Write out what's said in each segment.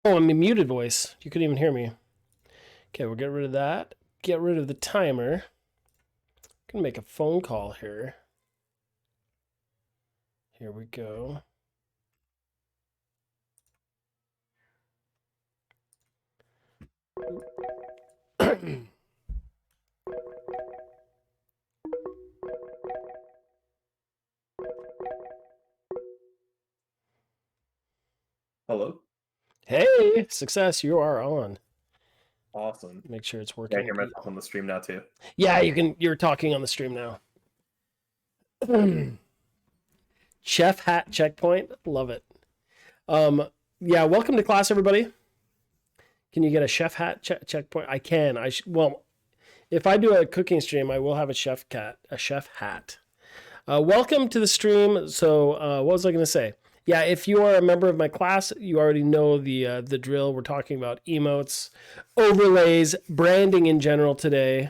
Oh, I'm a muted voice. You couldn't even hear me. Okay, we'll get rid of that. Get rid of the timer. I'm gonna make a phone call here. Here we go. Hello. Hey, success, you are on. Awesome. Make sure it's Yeah, I working. hear myself on the stream now too. Yeah, you're talking on the stream now. Chef hat checkpoint. Love it. Yeah, welcome to class, everybody. Can you get a chef hat checkpoint? I can. Well, if I do a cooking stream, I will have a chef hat. Welcome to the stream. So, what was I going to say? Yeah, if you are a member of my class, you already know the drill. We're talking about emotes, overlays, branding in general today.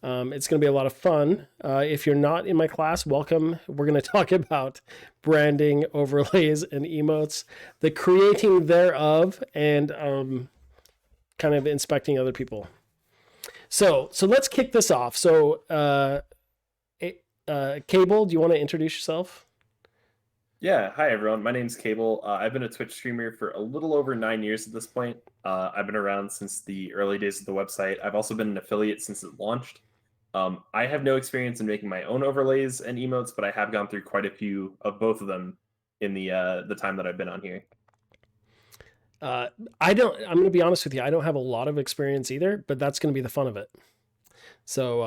It's going to be a lot of fun. If you're not in my class, welcome. We're going to talk about branding, overlays, and emotes, the creating thereof, and kind of inspecting other people. So let's kick this off. So, Cable, do you want to introduce yourself? Yeah, hi everyone. My name's Cable. I've been a Twitch streamer for a little over 9 years at this point. I've been around since the early days of the website. I've also been an affiliate since it launched. I have no experience in making my own overlays and emotes, but I have gone through quite a few of both of them in the time that I've been on here. I don't. I'm going to be honest with you. I don't have a lot of experience either, but that's going to be the fun of it. So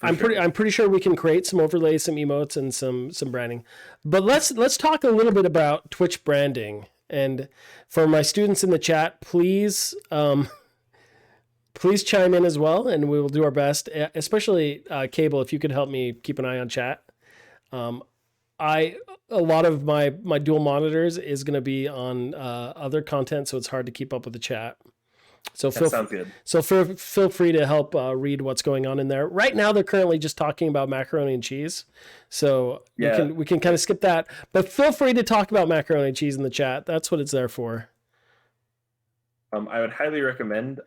I'm pretty sure we can create some overlays, some emotes, and some branding. But let's talk a little bit about Twitch branding. And for my students in the chat, please chime in as well, and we will do our best. Especially Cable, if you could help me keep an eye on chat. A lot of my dual monitors is going to be on other content, so it's hard to keep up with the chat. So Sounds good. feel free to help read what's going on in there. Right now, they're currently just talking about macaroni and cheese, so Yeah. we can kind of skip that. But feel free to talk about macaroni and cheese in the chat. That's what it's there for. I would highly recommend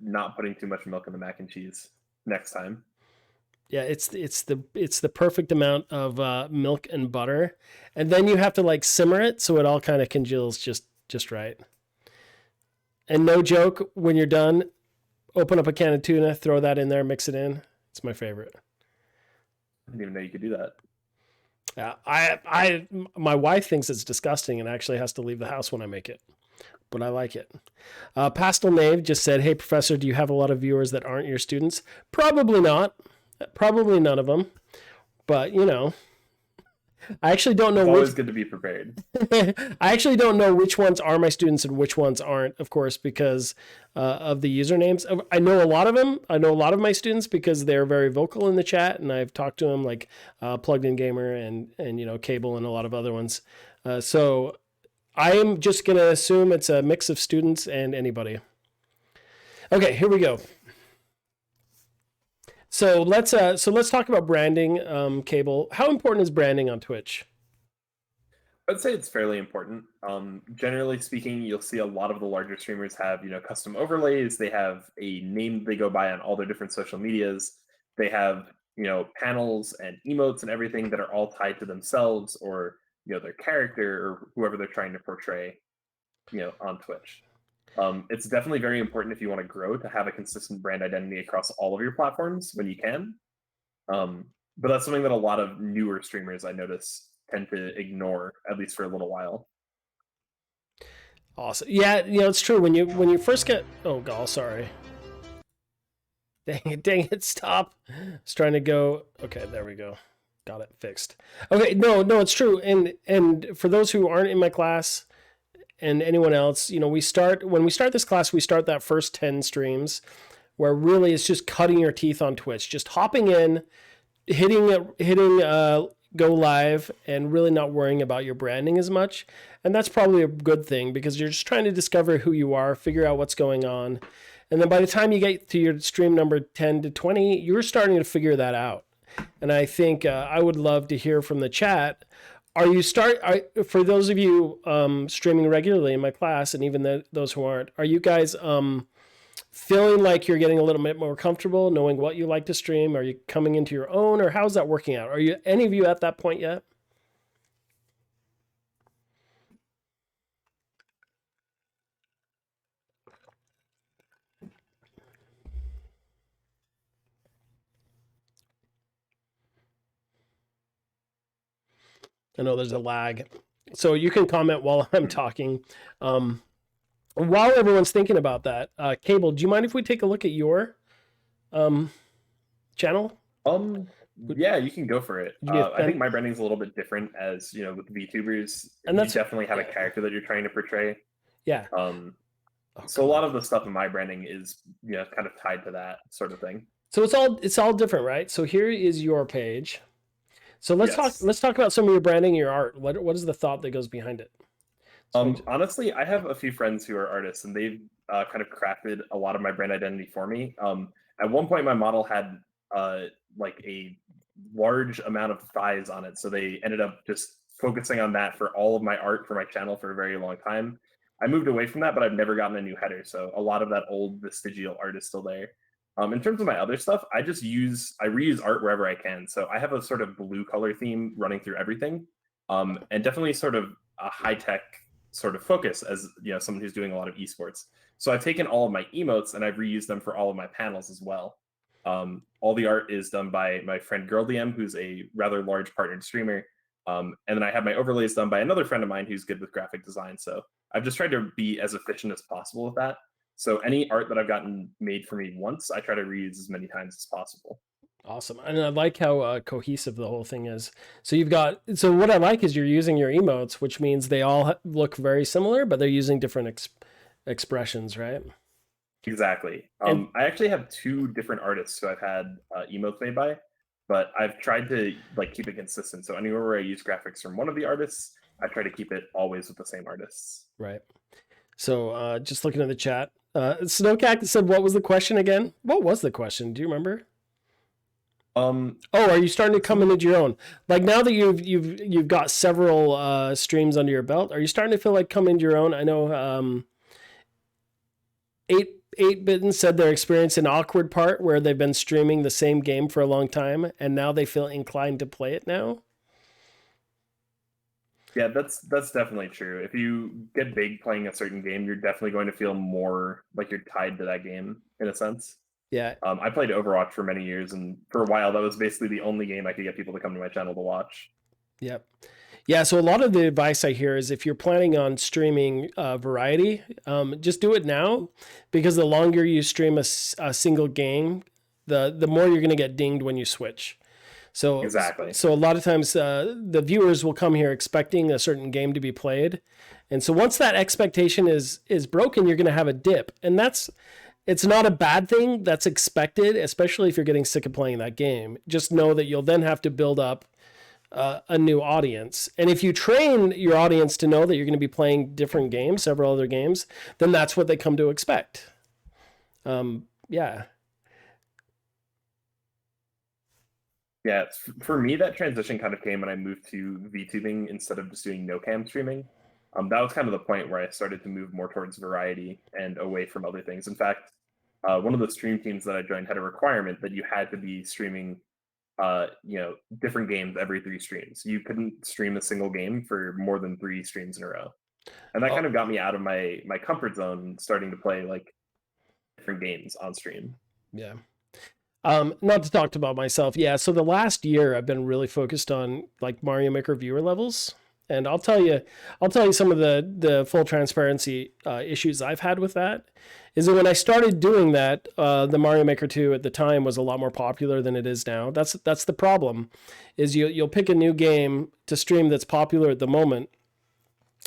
not putting too much milk in the mac and cheese next time. Yeah, it's the perfect amount of milk and butter, and then you have to like simmer it so it all kind of congeals just right. And no joke, when you're done, open up a can of tuna, throw that in there, mix it in. It's my favorite. I didn't even know you could do that. Yeah, my wife thinks it's disgusting and actually has to leave the house when I make it, but I like it. Pastel Nave just said, "Hey, professor, do you have a lot of viewers that aren't your students?" Probably not. Probably none of them. But you know, I actually don't know It's which. always good to be prepared. I actually don't know which ones are my students and which ones aren't, of course, because of the usernames. I know a lot of them. I know a lot of my students because they're very vocal in the chat, and I've talked to them like Plugged In Gamer and you know Cable and a lot of other ones. So I am just gonna assume it's a mix of students and anybody. Okay, here we go. So let's talk about branding. Cable, how important is branding on Twitch? I'd say it's fairly important. Generally speaking, you'll see a lot of the larger streamers have, custom overlays. They have a name they go by on all their different social medias. They have, panels and emotes and everything that are all tied to themselves or, their character or whoever they're trying to portray, on Twitch. It's definitely very important if you want to grow to have a consistent brand identity across all of your platforms when you can. But that's something that a lot of newer streamers I notice tend to ignore, at least for a little while. Awesome. Yeah, it's true. When you first get sorry. Dang it, stop. I was trying to go. Okay, there we go. Got it fixed. Okay, no, it's true. And for those who aren't in my class and anyone else, when we start this class, we start that first 10 streams where really it's just cutting your teeth on Twitch, just hopping in, hitting go live and really not worrying about your branding as much. And that's probably a good thing because you're just trying to discover who you are, figure out what's going on. And then by the time you get to your stream number 10 to 20, you're starting to figure that out. And I think I would love to hear from the chat. Are you for those of you streaming regularly in my class, and even those who aren't, are you guys feeling like you're getting a little bit more comfortable knowing what you like to stream? Are you coming into your own, or how's that working out? Are you any of you at that point yet? I know there's a lag, so you can comment while I'm Hmm. talking. Um, while everyone's thinking about that, Cable, do you mind if we take a look at your um, channel? Um, Would, yeah, you can go for it. would you be a I think fan? my branding's a little bit different, as you know, with VTubers, And you that's definitely have a yeah, character that you're trying to portray. yeah. Um, Oh, so a come on. lot of the stuff in my branding is, kind of tied to that sort of thing. So it's all different, right? So here is your page. So let's talk Yes. let's talk about some of your branding, your art. What is the thought that goes behind it? So Honestly, I have a few friends who are artists, and they've kind of crafted a lot of my brand identity for me. At one point, my model had uh, like a large amount of thighs on it, so they ended up just focusing on that for all of my art for my channel for a very long time. I moved away from that, but I've never gotten a new header, so a lot of that old vestigial art is still there. In terms of my other stuff, I reuse art wherever I can. So I have a sort of blue color theme running through everything, and definitely sort of a high tech sort of focus as someone who's doing a lot of esports. So I've taken all of my emotes and I've reused them for all of my panels as well. All the art is done by my friend Girl DM, who's a rather large partnered streamer. And then I have my overlays done by another friend of mine who's good with graphic design. So I've just tried to be as efficient as possible with that. So any art that I've gotten made for me once, I try to reuse as many times as possible. awesome, and I like how cohesive the whole thing is. So you've got so what I like is you're using your emotes, which means they all look very similar, but they're using different expressions, right? Exactly. And I actually have two different artists who I've had emotes made by, but I've tried to like keep it consistent. So anywhere where I use graphics from one of the artists, I try to keep it always with the same artists. right. So just looking at the chat, Snowcat said, "What was the question again? What was the question? Do you remember?" Oh, are you starting to come Someone, into your own? Like now that you've got several streams under your belt, are you starting to feel like come into your own? I know 8 Bitten said they're experiencing an awkward part where they've been streaming the same game for a long time and now they feel inclined to play it now. yeah, that's definitely true. If you get big playing a certain game, you're definitely going to feel more like you're tied to that game in a sense. Yeah, I played Overwatch for many years, and for a while, that was basically the only game I could get people to come to my channel to watch. yep. Yeah, so a lot of the advice I hear is if you're planning on streaming variety, just do it now because the longer you stream a single game, the more you're going to get dinged when you switch. So, Exactly. so a lot of times the viewers will come here expecting a certain game to be played, and so once that expectation is broken, you're going to have a dip, and it's not a bad thing. That's expected, especially if you're getting sick of playing that game. Just know that you'll then have to build up a new audience, and if you train your audience to know that you're going to be playing different games, several other games, then that's what they come to expect. Yeah, Yeah, for me, that transition kind of came when I moved to VTubing instead of just doing no cam streaming. That was kind of the point where I started to move more towards variety and away from other things. In fact, one of the stream teams that I joined had a requirement that you had to be streaming, different games every 3 streams. You couldn't stream a single game for more than 3 streams in a row, and that kind oh, of got me out of my comfort zone, starting to play like different games on stream. yeah. Not to talk about myself. Yeah. So the last year I've been really focused on like Mario Maker viewer levels. And I'll tell you some of the full transparency issues I've had with that is that when I started doing that, the Mario Maker 2 at the time was a lot more popular than it is now. That's the problem, is you'll pick a new game to stream that's popular at the moment,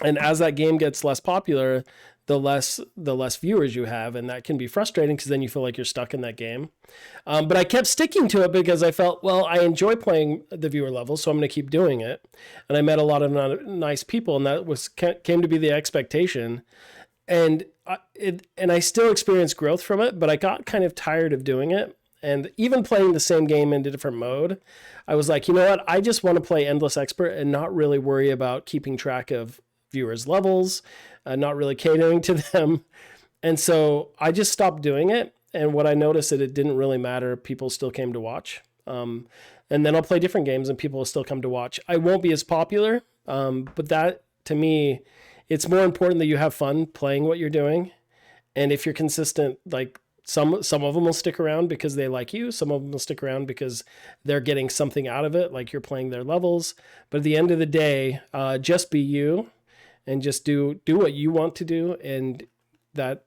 and as that game gets less popular, the less viewers you have, and that can be frustrating because then you feel like you're stuck in that game. But I kept sticking to it because I felt, well, I enjoy playing the viewer level, so I'm going to keep doing it. And I met a lot of nice people, and that was came to be the expectation. And I still experienced growth from it, but I got kind of tired of doing it. And even playing the same game in a different mode, I was like, you know what? I just want to play Endless Expert and not really worry about keeping track of viewers' levels, not really catering to them. And so I just stopped doing it. And what I noticed that it didn't really matter. People still came to watch. And then I'll play different games and people will still come to watch. I won't be as popular, but that to me, it's more important that you have fun playing what you're doing. And if you're consistent, like some of them will stick around because they like you. Some of them will stick around because they're getting something out of it, like you're playing their levels. But at the end of the day, just be you and just do what you want to do, and that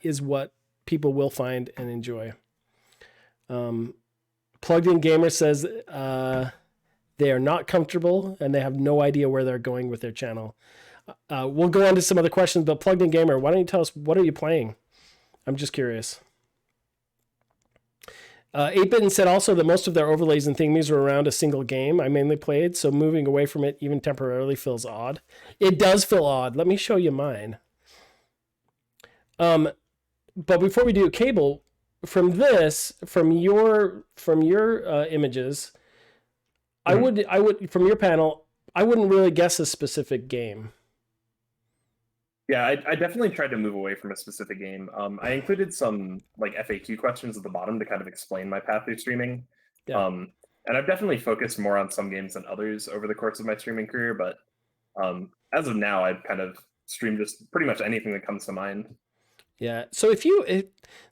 is what people will find and enjoy. Plugged in gamer says they are not comfortable and they have no idea where they're going with their channel. We'll go on to some other questions, but plugged in gamer, why don't you tell us what are you playing? I'm just curious. 8-Bit said also that most of their overlays and thingies were around a single game I mainly played, so moving away from it even temporarily feels odd. It does feel odd. Let me show you mine. But before we do, Cable, from your images, I would from your panel, I wouldn't really guess a specific game. Yeah, I definitely tried to move away from a specific game. I included some like FAQ questions at the bottom to kind of explain my path through streaming. Yeah. And I've definitely focused more on some games than others over the course of my streaming career, but as of now, I've kind of streamed just pretty much anything that comes to mind. Yeah. So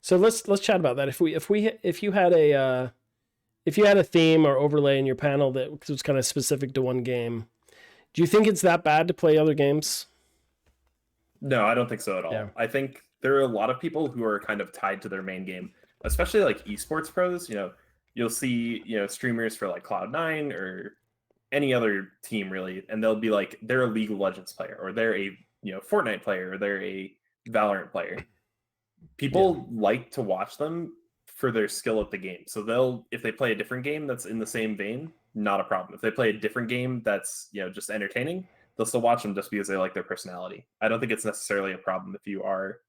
so let's chat about that. If you had a theme or overlay in your panel that was kind of specific to one game, do you think it's that bad to play other games? No, I don't think so at Yeah. all. I think there are a lot of people who are kind of tied to their main game, especially like esports pros. You'll see, streamers for like Cloud9 or any other team really, and they'll be like they're a League of Legends player or they're a Fortnite player or they're a Valorant player. Yeah. People like to watch them for their skill at the game. So if they play a different game that's in the same vein, not a problem. If they play a different game that's just entertaining, they'll still watch them just because they like their personality. I don't think it's necessarily a problem if you are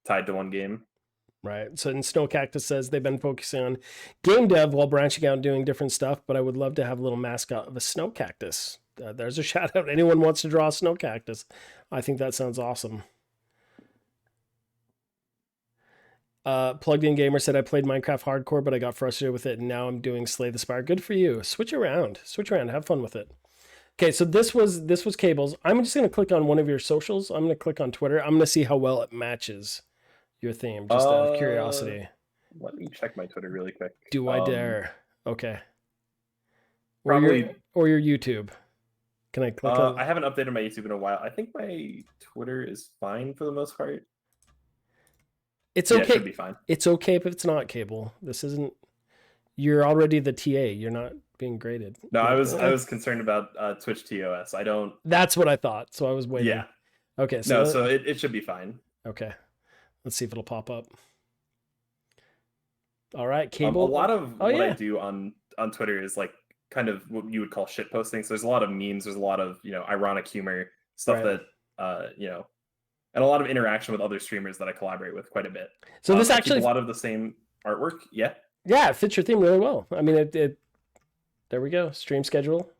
tied to one game. Right. So, and Snow Cactus says they've been focusing on game dev while branching out and doing different stuff, but I would love to have a little mascot of a snow cactus. There's a shout out. Anyone wants to draw a snow cactus? I think that sounds awesome. Plugged in gamer said I played Minecraft hardcore, but I got frustrated with it, and now I'm doing Slay the Spire. Good for you. Switch around, have fun with it. Okay, so this was Cables. I'm just gonna click on one of your socials. I'm gonna click on Twitter. I'm gonna see how well it matches your theme, just out of Uh, curiosity. Let me check my Twitter really quick. Do I dare? Okay. Probably. Or your YouTube. Can I click on? I haven't updated my YouTube in a while. I think my Twitter is fine for the most part. It's Yeah, it okay. should be fine. It's okay if it's not Cable. This isn't. You're already the TA. You're not being graded. No, I was concerned about Twitch TOS. I don't. That's what I thought. So I was waiting. Yeah. Okay. No, so it should be fine. Okay. Let's see if it'll pop up. All right, A Cable. lot of Oh what yeah. I do on Twitter is like kind of what you would call shit posting. So there's a lot of memes. There's a lot of ironic humor stuff Right. that and a lot of interaction with other streamers that I collaborate with quite a bit. So this I keep actually, a lot of the same artwork. Yeah. yeah, it fits your theme really well. I mean, it there we go. Stream schedule.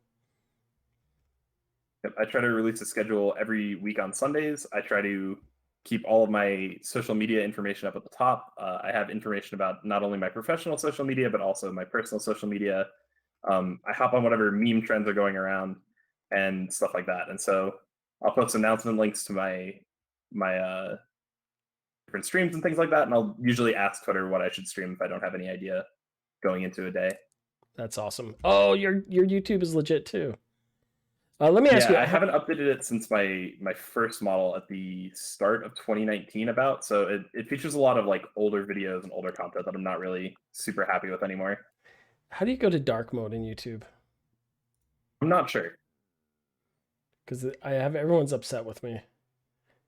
Yep, I try to release a schedule every week on Sundays. I try to keep all of my social media information up at the top. I have information about not only my professional social media, but also my personal social media. I hop on whatever meme trends are going around and stuff like that. And so I'll post announcement links to my different streams and things like that. And I'll usually ask Twitter what I should stream if I don't have any idea going into a day. That's awesome. Oh, your YouTube is legit too. Let me ask you. I haven't updated it since my first model at the start of 2019 about. So it features a lot of like older videos and older content that I'm not really super happy with anymore. How do you go to dark mode in YouTube? I'm not sure. Because I have everyone's upset with me.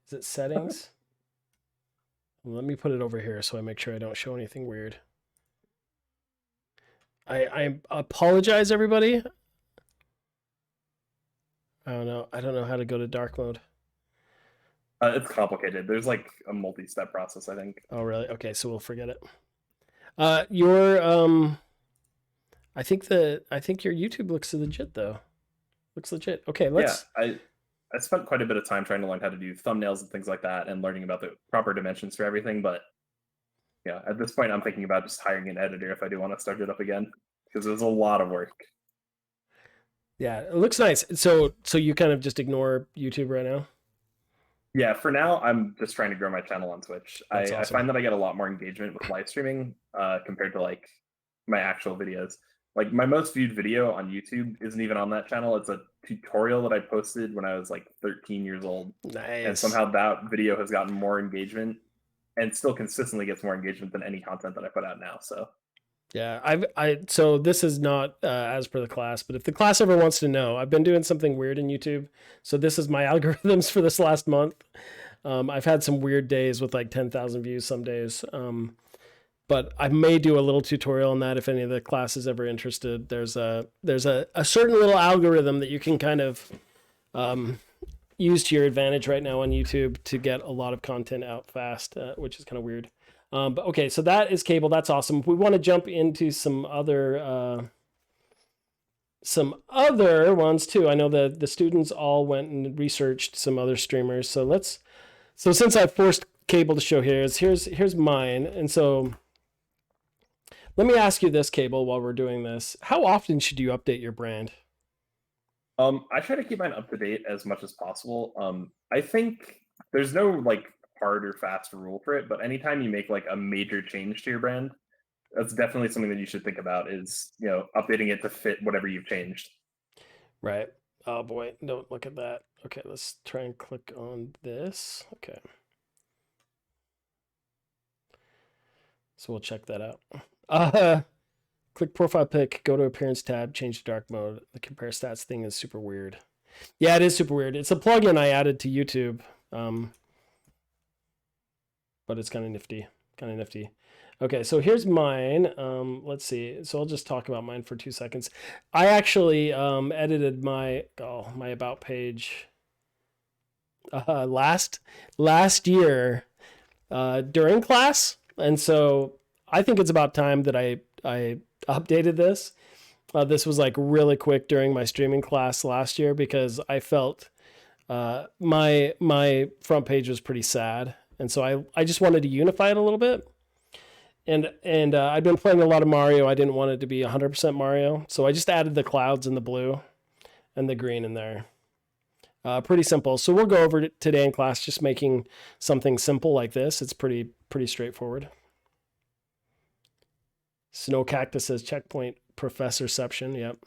Is it settings? Let me put it over here so I make sure I don't show anything weird. I apologize, everybody. I don't know how to go to dark mode. It's complicated. There's like a multi-step process, I think. Oh, really? Okay, so we'll forget it. Your I think your YouTube looks legit though. Looks legit. Okay, Yeah, let's. I spent quite a bit of time trying to learn how to do thumbnails and things like that, and learning about the proper dimensions for everything. But yeah, at this point, I'm thinking about just hiring an editor if I do want to start it up again, because it was a lot of work. Yeah, it looks nice. So you kind of just ignore YouTube right now. Yeah, for now, I'm just trying to grow my channel on Twitch. That's I awesome. find that I get a lot more engagement with live streaming compared to like my actual videos. Like my most viewed video on YouTube isn't even on that channel. It's a tutorial that I posted when I was like 13 years old, and Nice. somehow that video has gotten more engagement and still consistently gets more engagement than any content that I put out now. So Yeah, I so this is not as per the class, but if the class ever wants to know, I've been doing something weird in YouTube. So this is my algorithms for this last month. I've had some weird days with like 10,000 views some days. But I may do a little tutorial on that if any of the class is ever interested. There's a certain little algorithm that you can kind of use to your advantage right now on YouTube to get a lot of content out fast, which is kind of weird. But okay, so that is cable. That's awesome. We want to jump into some other ones too. I know the students all went and researched some other streamers. So since I forced cable to show here's mine, and so let me ask you this, Cable, while we're doing this. How often should you update your brand? I try to keep mine up to date as much as possible. I think there's no like hard or fast rule for it, but anytime you make like a major change to your brand, that's definitely something that you should think about is, updating it to fit whatever you've changed. Right. Oh boy, don't look at that. Okay, let's try and click on this. Okay. So we'll check that out. Uh click profile pic, go to appearance tab, change to dark mode. The compare stats thing is super weird. Yeah, it is super weird. It's a plugin I added to YouTube. Um, but it's kind of nifty. Kind of nifty. Okay, so here's mine. Let's see. So I'll just talk about mine for 2 seconds. I actually edited my about page last year during class, and so I think it's about time that I updated this. This was like really quick during my streaming class last year because I felt my front page was pretty sad, and so I just wanted to unify it a little bit. And I've been playing a lot of Mario. I didn't want it to be 100% Mario, so I just added the clouds and the blue and the green in there. Pretty simple. So we'll go over it today in class, just making something simple like this. It's pretty straightforward. Snow Cactus says checkpoint professorception. Yep.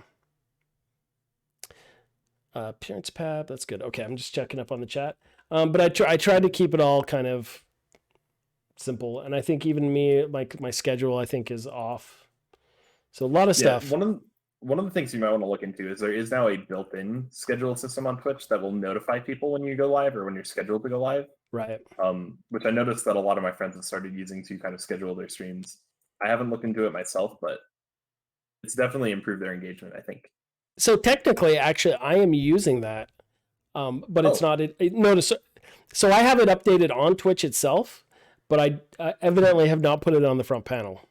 Appearance pad. That's good. Okay, I'm just checking up on the chat. But I tried to keep it all kind of simple, and I think even me, like my schedule, I think is off. So a lot of Yeah, stuff. one of the things you might want to look into is there is now a built-in schedule system on Twitch that will notify people when you go live or when you're scheduled to go live. Right. Which I noticed that a lot of my friends have started using to kind of schedule their streams. I haven't looked into it myself, but it's definitely improved their engagement, I think. So technically, actually, I am using that, but it's Oh, not. Notice. So I have it updated on Twitch itself, but I evidently have not put it on the front panel,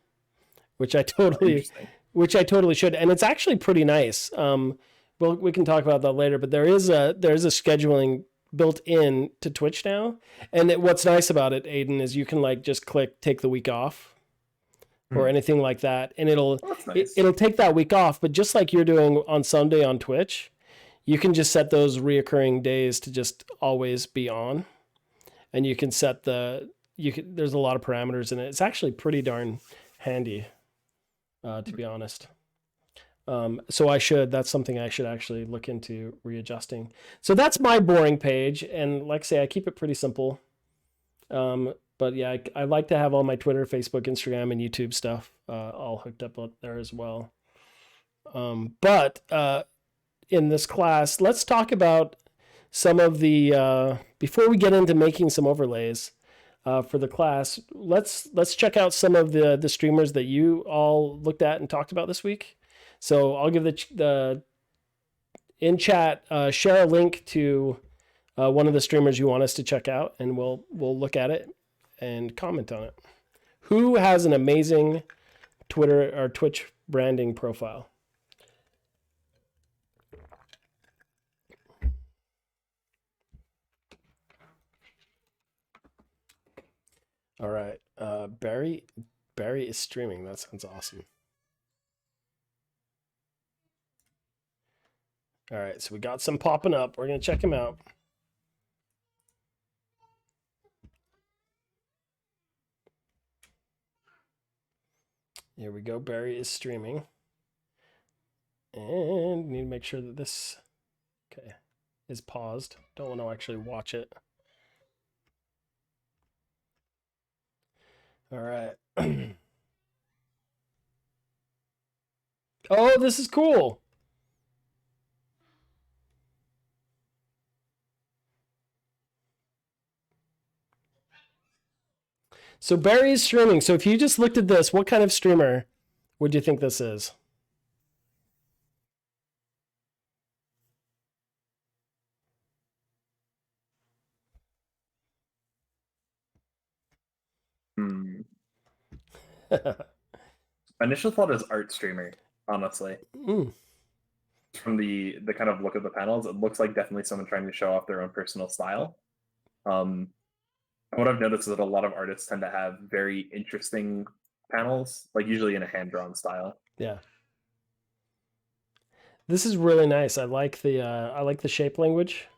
which I totally, interesting. which I totally should. And it's actually pretty nice. Well, we can talk about that later. But there is a scheduling built in to Twitch now, and what's nice about it, Aiden, is you can like just click take the week off or Hmm. anything like that, and it'll Oh, that's it, nice. it'll take that week off. But just like you're doing on Sunday on Twitch, you can just set those reoccurring days to just always be on, and you can set there's a lot of parameters in it. It's actually pretty darn handy, to be honest. So that's something I should actually look into readjusting. So that's my boring page, and like I say, I keep it pretty simple. But yeah, I like to have all my Twitter, Facebook, Instagram, and YouTube stuff all hooked up there as well. But in this class, let's talk about some of the before we get into making some overlays for the class. Let's check out some of the streamers that you all looked at and talked about this week. So I'll give the in chat share a link to one of the streamers you want us to check out, and we'll look at it and comment on it. Who has an amazing Twitter or Twitch branding profile. All right. Barry is streaming. That sounds awesome. All right, so we got some popping up. We're gonna check him out. Here we go. Barry is streaming. And need to make sure that this is paused. Don't want to actually watch it. All right. Oh, this is cool. So Barry is streaming. So if you just looked at this, what kind of streamer would you think this is? Hmm. My initial thought is art streamer, honestly. Mm. From the kind of look of the panels, it looks like definitely someone trying to show off their own personal style. And what I've noticed is that a lot of artists tend to have very interesting panels, like usually in a hand-drawn style. Yeah. This is really nice. I like the shape language.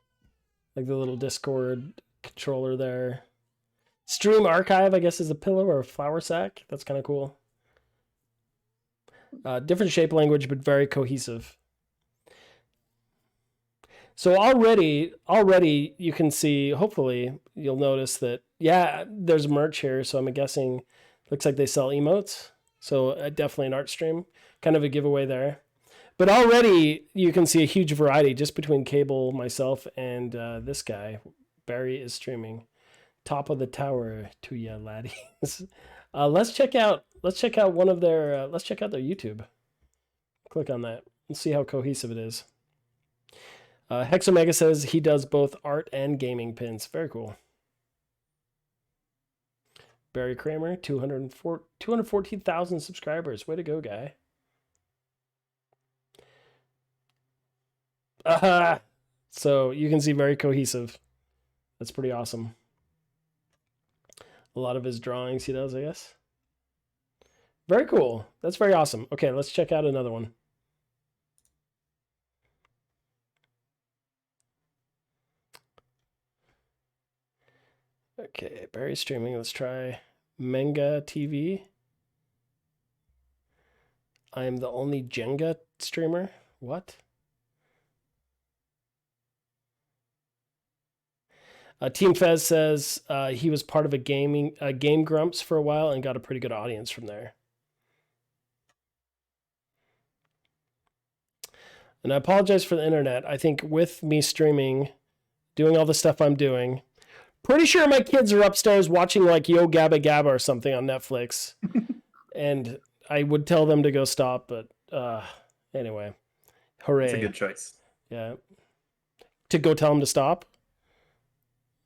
Like the little Discord controller there. Stream archive, I guess, is a pillow or a flour sack. That's kind of cool. Different shape language, but very cohesive. So already you can see, hopefully you'll notice that, yeah, there's merch here. So I'm guessing, looks like they sell emotes. So definitely an art stream, kind of a giveaway there. But already you can see a huge variety just between Cable, myself, and this guy. Barry is streaming. Top of the tower to ya, laddies. Let's check out one of their let's check out their YouTube. Click on that and see how cohesive it is. Hexomega says he does both art and gaming pins. Very cool. Barry Kramer, 214,000 subscribers. Way to go, guy. So you can see very cohesive. That's pretty awesome. A lot of his drawings he does, I guess. Very cool. That's very awesome. Okay, let's check out another one. Okay, Barry streaming. Let's try Manga TV. I am the only Jenga streamer. What? Team Fez says he was part of a Game Grumps for a while and got a pretty good audience from there. And I apologize for the internet. I think with me streaming, doing all the stuff I'm doing, pretty sure my kids are upstairs watching like Yo Gabba Gabba or something on Netflix. And I would tell them to go stop, but anyway. Hooray. It's a good choice. Yeah. To go tell them to stop?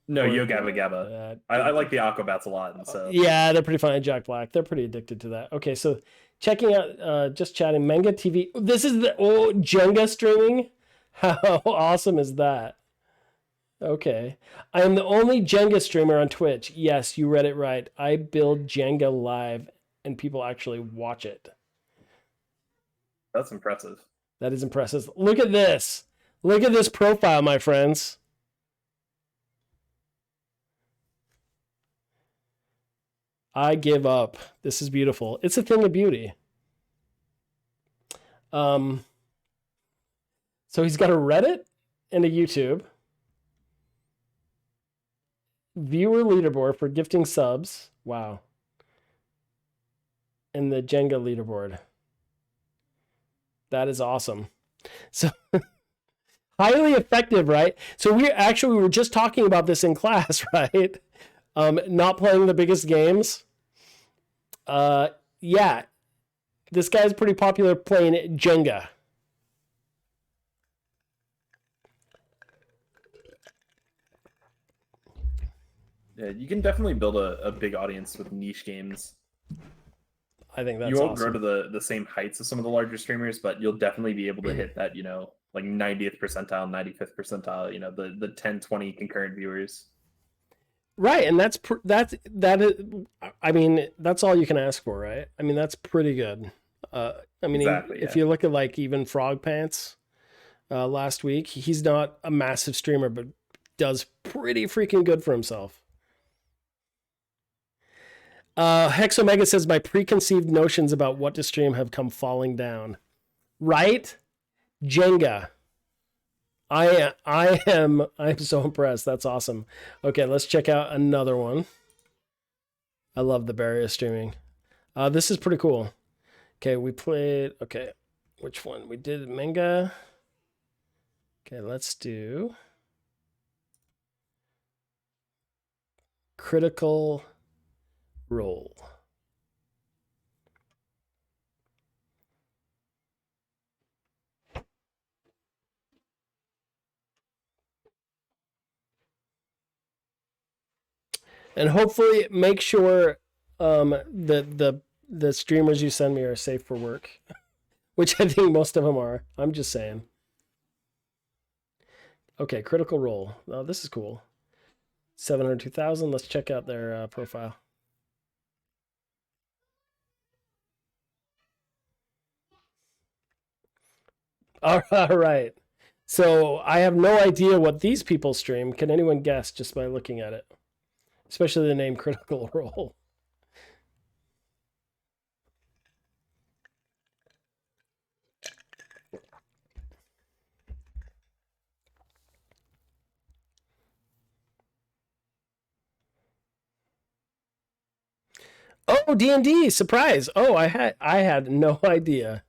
No, Yo Gabba Gabba. I like the Aquabats a lot. And so. Yeah, they're pretty funny. Jack Black. They're pretty addicted to that. Okay, so checking out, just chatting, Manga TV. This is the Jenga streaming? How awesome is that? Okay. I am the only Jenga streamer on Twitch. Yes, you read it right. I build Jenga live and people actually watch it. That's impressive. That is impressive. Look at this. Look at this profile, my friends. I give up. This is beautiful. It's a thing of beauty. So he's got a Reddit and a YouTube. Viewer leaderboard for gifting subs. Wow. And the Jenga leaderboard. That is awesome. So highly effective, right? So we were just talking about this in class, right? Not playing the biggest games. Yeah. This guy's pretty popular playing Jenga. Yeah, you can definitely build a big audience with niche games. I think You that's won't grow to awesome. the same heights of some of the larger streamers, but you'll definitely be able to hit that, like 90th percentile, 95th percentile, the 10, 20 concurrent viewers. Right, and that is, I mean, that's all you can ask for, right? I mean, that's pretty good. I mean, Exactly, if yeah. you look at like even Frog Pants last week, he's not a massive streamer, but does pretty freaking good for himself. Hexomega says my preconceived notions about what to stream have come falling down. Right, Jenga. I'm so impressed. That's awesome. Okay, let's check out another one. I love the barrier streaming. This is pretty cool. Okay, we played. Okay, which one? We did manga. Okay, let's do Critical Role. And hopefully make sure the streamers you send me are safe for work, which I think most of them are. I'm just saying. Okay, Critical Role. Oh, this is cool. 702,000. Let's check out their profile. All right. So I have no idea what these people stream. Can anyone guess just by looking at it? Especially the name Critical Role. Oh, D&D surprise! Oh, I had no idea.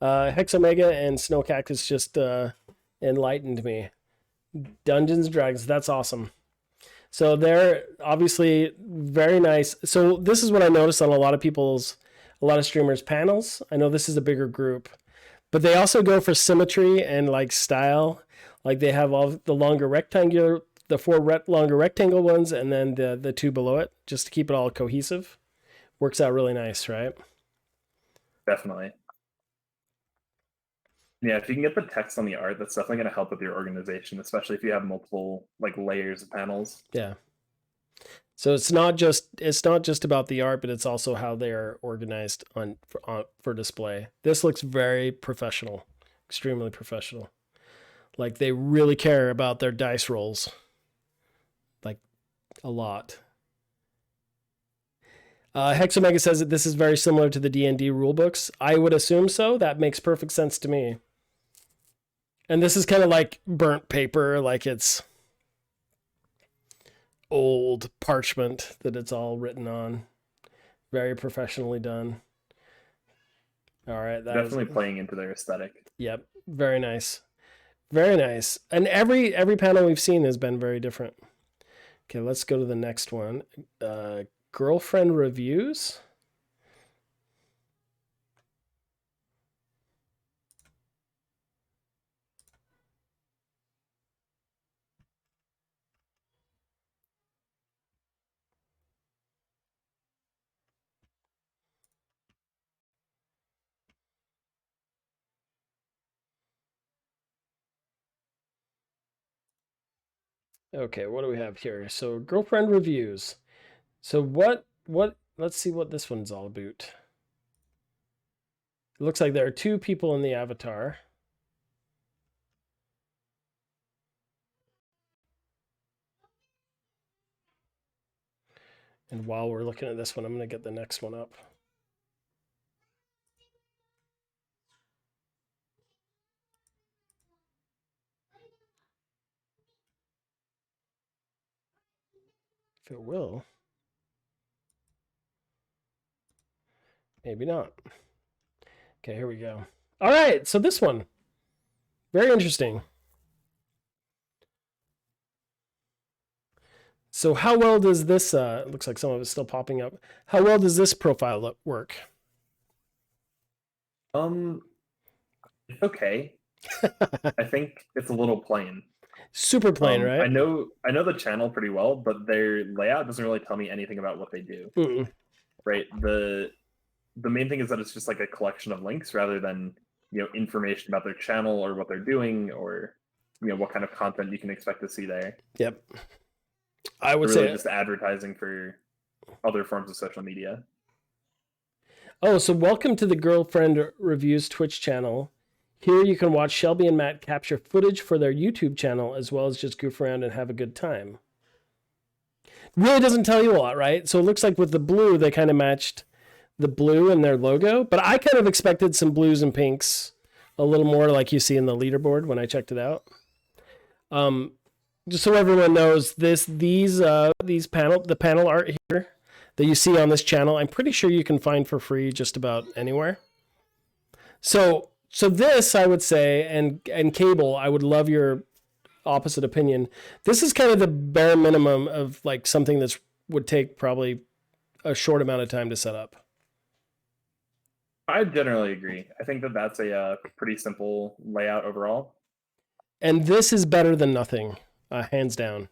Hexomega and Snow Cactus just enlightened me. Dungeons and Dragons, that's awesome. So they're obviously very nice. So this is what I noticed on a lot of streamers' panels. I know this is a bigger group, but they also go for symmetry and like style. Like they have all the longer rectangular, the longer rectangle ones, and then the two below it, just to keep it all cohesive. Works out really nice, right? Definitely. Yeah, if you can get the text on the art, that's definitely going to help with your organization, especially if you have multiple like layers of panels. Yeah. So it's not just about the art, but it's also how they are organized for display. This looks very professional, extremely professional. Like they really care about their dice rolls, like a lot. Hexomega says that this is very similar to the D&D rulebooks. I would assume so. That makes perfect sense to me. And this is kind of like burnt paper, like it's old parchment that it's all written on. Very professionally done. All right, that is Definitely playing into their aesthetic. yep, very nice. Very nice. And every panel we've seen has been very different. Okay, let's go to the next one. Girlfriend reviews. Okay, what do we have here? So girlfriend reviews. So what let's see what this one's all about. It looks like there are two people in the avatar. And while we're looking at this one, I'm going to get the next one up. If it will. Maybe not. Okay, here we go. All right, so this one. Very interesting. So how well does this looks like some of it's still popping up. How well does this profile work? Um, it's okay. I think it's a little plain. Super plain, I right? know the channel pretty well, but their layout doesn't really tell me anything about what they do. Mm-mm. Right? the main thing is that it's just like a collection of links rather than information about their channel or what they're doing or what kind of content you can expect to see there. Yep. I would They're really say, just advertising for other forms of social media. oh, so welcome to the Girlfriend Reviews Twitch channel. Here you can watch Shelby and Matt capture footage for their YouTube channel as well as just goof around and have a good time. Really doesn't tell you a lot, right? So it looks like with the blue, they kind of matched the blue in their logo, but I kind of expected some blues and pinks, a little more like you see in the leaderboard when I checked it out. Just so everyone knows, the panel art here that you see on this channel, I'm pretty sure you can find for free just about anywhere. So this I would say, and Cable, I would love your opposite opinion. This is kind of the bare minimum of like something that's would take probably a short amount of time to set up. I generally agree. I think that that's a pretty simple layout overall. And this is better than nothing, hands down.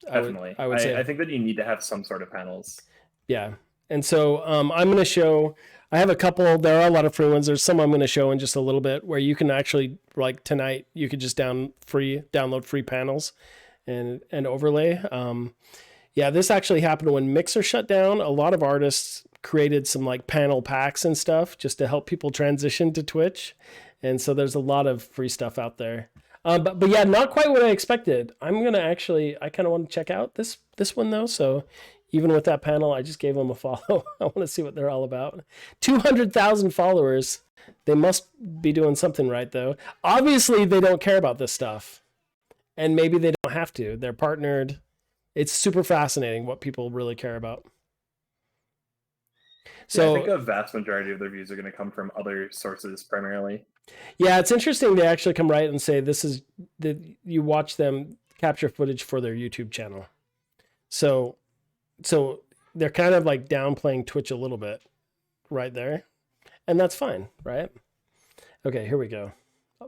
Definitely. I would say. I think that you need to have some sort of panels. Yeah. And so I'm going to show, I have a couple, there are a lot of free ones. There's some I'm going to show in just a little bit where you can actually, like tonight, you could just download free panels and overlay. Yeah, this actually happened when Mixer shut down. A lot of artists created some like panel packs and stuff just to help people transition to Twitch. And so there's a lot of free stuff out there. But yeah, not quite what I expected. I'm gonna actually, I kind of want to check out this one though. So even with that panel, I just gave them a follow. I want to see what they're all about. 200,000 followers. They must be doing something right though. Obviously, they don't care about this stuff, and maybe they don't have to. They're partnered. It's super fascinating what people really care about. So yeah, I think a vast majority of their views are going to come from other sources primarily. yeah, it's interesting they actually come right and say this is that you watch them capture footage for their YouTube channel. So they're kind of like downplaying Twitch a little bit right there. And that's fine, right? Okay, here we go.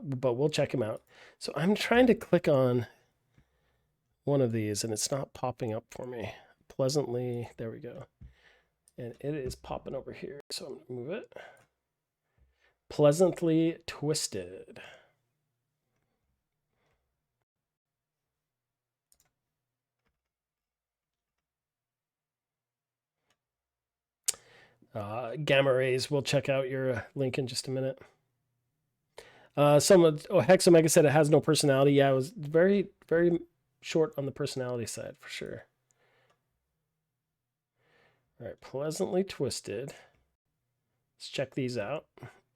But we'll check them out. So I'm trying to click on one of these and it's not popping up for me. Pleasantly, there we go. And it is popping over here. So I'm gonna move it. Pleasantly Twisted. Gamma rays. We'll check out your link in just a minute. Hexomega said it has no personality. Yeah, it was very, very short on the personality side for sure. All right, Pleasantly Twisted. Let's check these out.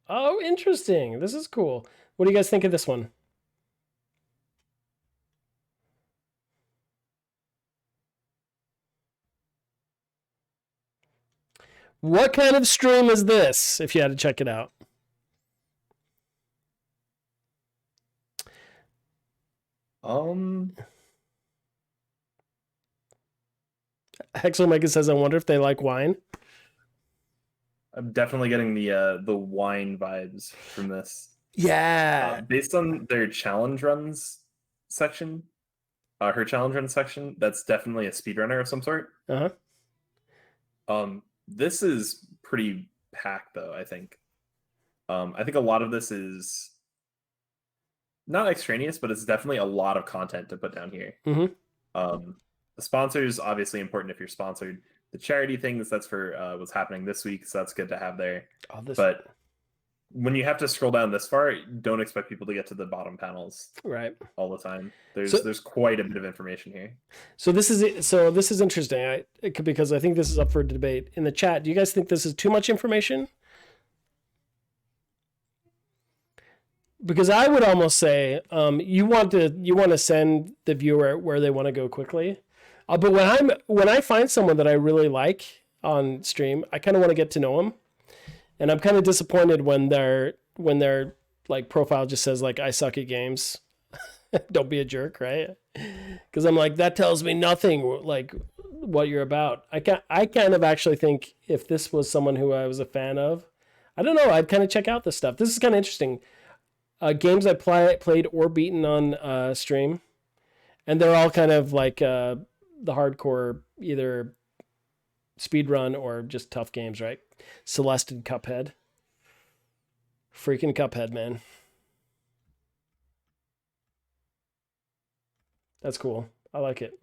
Oh, interesting. This is cool. What do you guys think of this one? What kind of stream is this, if you had to check it out? Hexomega says, I wonder if they like wine. I'm definitely getting the wine vibes from this. Yeah. Based on their challenge runs section, her challenge run section, that's definitely a speedrunner of some sort. This is pretty packed though, I think. I think a lot of this is not extraneous, but it's definitely a lot of content to put down here. The sponsor is obviously important if you're sponsored. The charity things, that's for what's happening this week, so that's good to have there. But when you have to scroll down this far, don't expect people to get to the bottom panels right all the time. There's quite a bit of information here. So this is interesting. Because I think this is up for debate in the chat. Do you guys think this is too much information? Because I would almost say you want to send the viewer where they want to go quickly. But when I find someone that I really like on stream, I kind of want to get to know them, and I'm kind of disappointed when their like profile just says like I suck at games. Don't be a jerk, right? Because I'm like, that tells me nothing like what you're about. I kind of actually think if this was someone who I was a fan of, I don't know, I'd kind of check out this stuff. This is kind of interesting. Games I played or beaten on stream, and they're all kind of like the hardcore, either speed run or just tough games, right? Celeste and Cuphead. Freaking Cuphead, man. That's cool. I like it.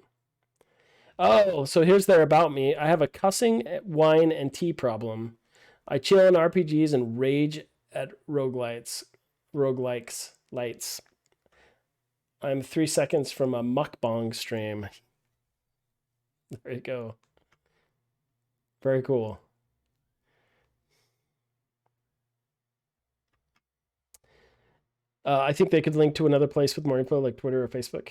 Oh, so here's their about me. I have a cussing, wine, and tea problem. I chill in RPGs and rage at roguelikes, lights. I'm 3 seconds from a mukbang stream. There you go. Very cool. I think they could link to another place with more info, like Twitter or Facebook.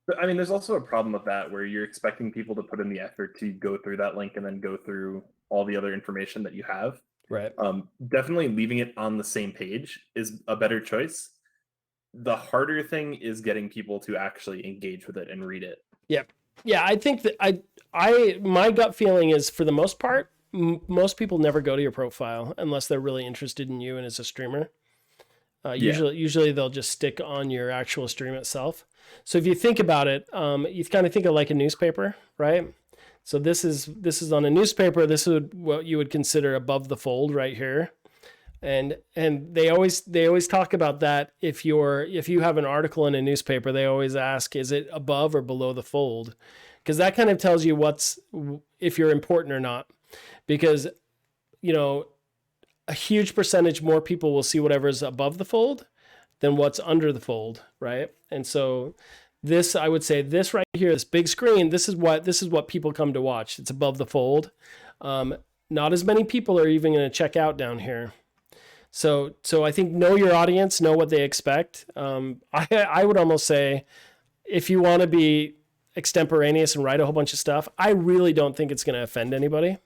But, I mean, there's also a problem with that where you're expecting people to put in the effort to go through that link and then go through all the other information that you have. Right. Definitely leaving it on the same page is a better choice. The harder thing is getting people to actually engage with it and read it. Yep. Yeah, I think that my gut feeling is for the most part, most people never go to your profile unless they're really interested in you and as a streamer. Yeah. Usually they'll just stick on your actual stream itself. So if you think about it, you kind of think of like a newspaper, right? So this is on a newspaper. This is what you would consider above the fold right here, and they always talk about that. If you have an article in a newspaper, they always ask, is it above or below the fold? Because that kind of tells you if you're important or not. Because you know a huge percentage more people will see whatever's above the fold than what's under the fold, right? And so this, I would say, this right here, this big screen, this is what people come to watch. It's above the fold. Not as many people are even going to check out down here. So I think know your audience, know what they expect. I would almost say if you want to be extemporaneous and write a whole bunch of stuff, I really don't think it's going to offend anybody.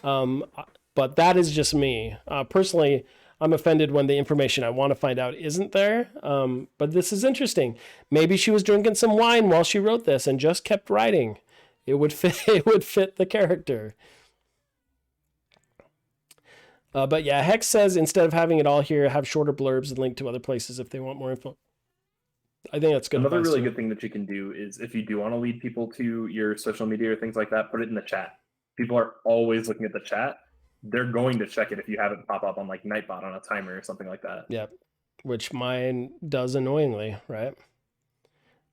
But that is just me. Personally, I'm offended when the information I want to find out isn't there. But this is interesting. Maybe she was drinking some wine while she wrote this and just kept writing. It would fit. It would fit the character. But yeah, Hex says instead of having it all here, have shorter blurbs and link to other places if they want more info. I think that's good Another advice really too. good thing that you can do is if you do want to lead people to your social media or things like that, put it in the chat. People are always looking at the chat. They're going to check it if you have it pop up on like Nightbot on a timer or something like that. Yeah, which mine does annoyingly, right?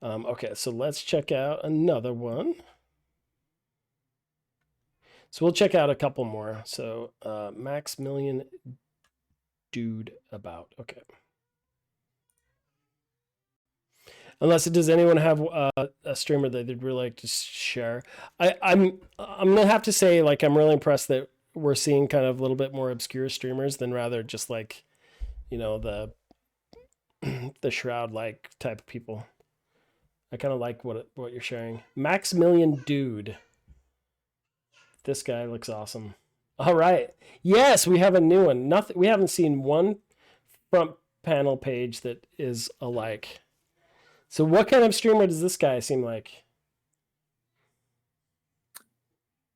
Okay, so let's check out another one. So we'll check out a couple more. So Max Million Dude about. Okay. Unless does anyone have a streamer that they'd really like to share? I'm gonna have to say like I'm really impressed that we're seeing kind of a little bit more obscure streamers than rather just like the the Shroud like type of people. I kind of like what you're sharing. Max Million Dude. This guy looks awesome. All right. Yes, we have a new one. Nothing. We haven't seen one front panel page that is alike. So what kind of streamer does this guy seem like?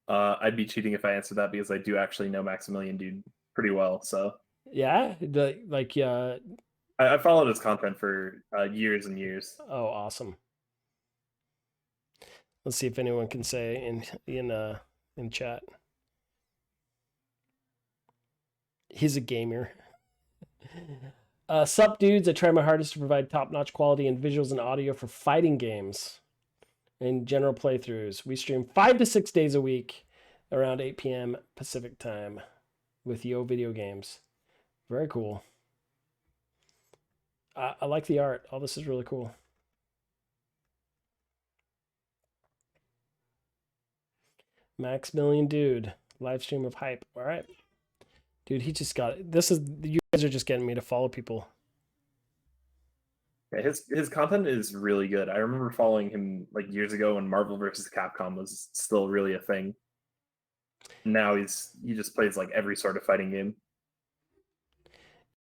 I'd be cheating if I answered that because I do actually know Maximilian Dude pretty well. So Yeah, I followed his content for years and years. oh, awesome. Let's see if anyone can say in chat. He's a gamer. Sup dudes, I try my hardest to provide top-notch quality in visuals and audio for fighting games and general playthroughs. We stream 5 to 6 days a week around 8 p.m. Pacific time with Yo Video Games. Very cool. I like the art. All this is really cool. Max Million Dude. Live stream of hype. All right. Dude, he just got it. You guys are just getting me to follow people. Yeah, his content is really good. I remember following him like years ago when Marvel vs. Capcom was still really a thing. Now he just plays like every sort of fighting game.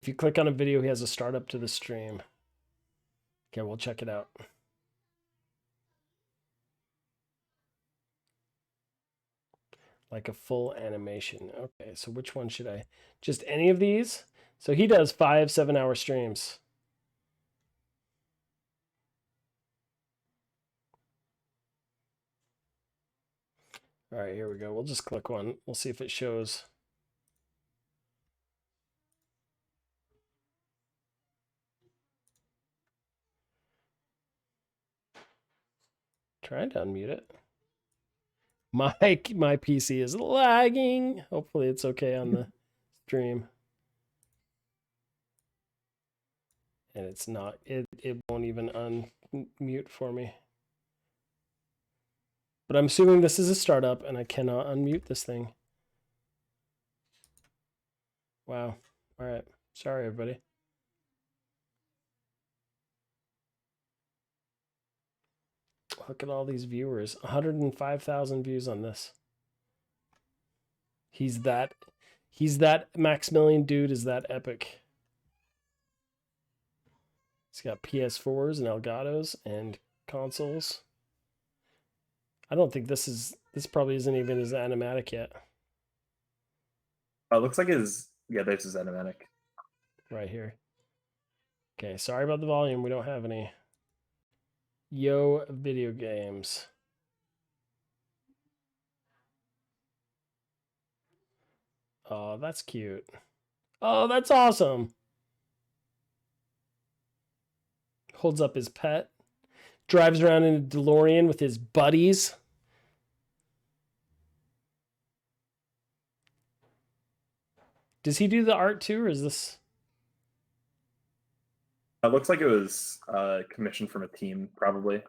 If you click on a video, he has a startup to the stream. Okay, we'll check it out. Like a full animation. Okay, so which one should I? Just any of these? So he does 5 7-hour streams. All right, here we go. We'll just click one. We'll see if it shows. Trying to unmute it. My PC is lagging. Hopefully it's okay on the stream. And it's not. It won't even unmute for me. But I'm assuming this is a startup and I cannot unmute this thing. Wow. All right. Sorry, everybody. Look at all these viewers. 105,000 views on this. He's that Maximilian dude is that epic. He's got PS4s and Elgatos and consoles. I don't think this probably isn't even his animatic yet. It looks like there's his animatic. Right here. Okay, sorry about the volume. We don't have any. Yo, video games. Oh, that's cute. Oh, that's awesome. Holds up his pet. Drives around in a DeLorean with his buddies. Does he do the art too, or is this? It looks like it was commissioned from a team, probably.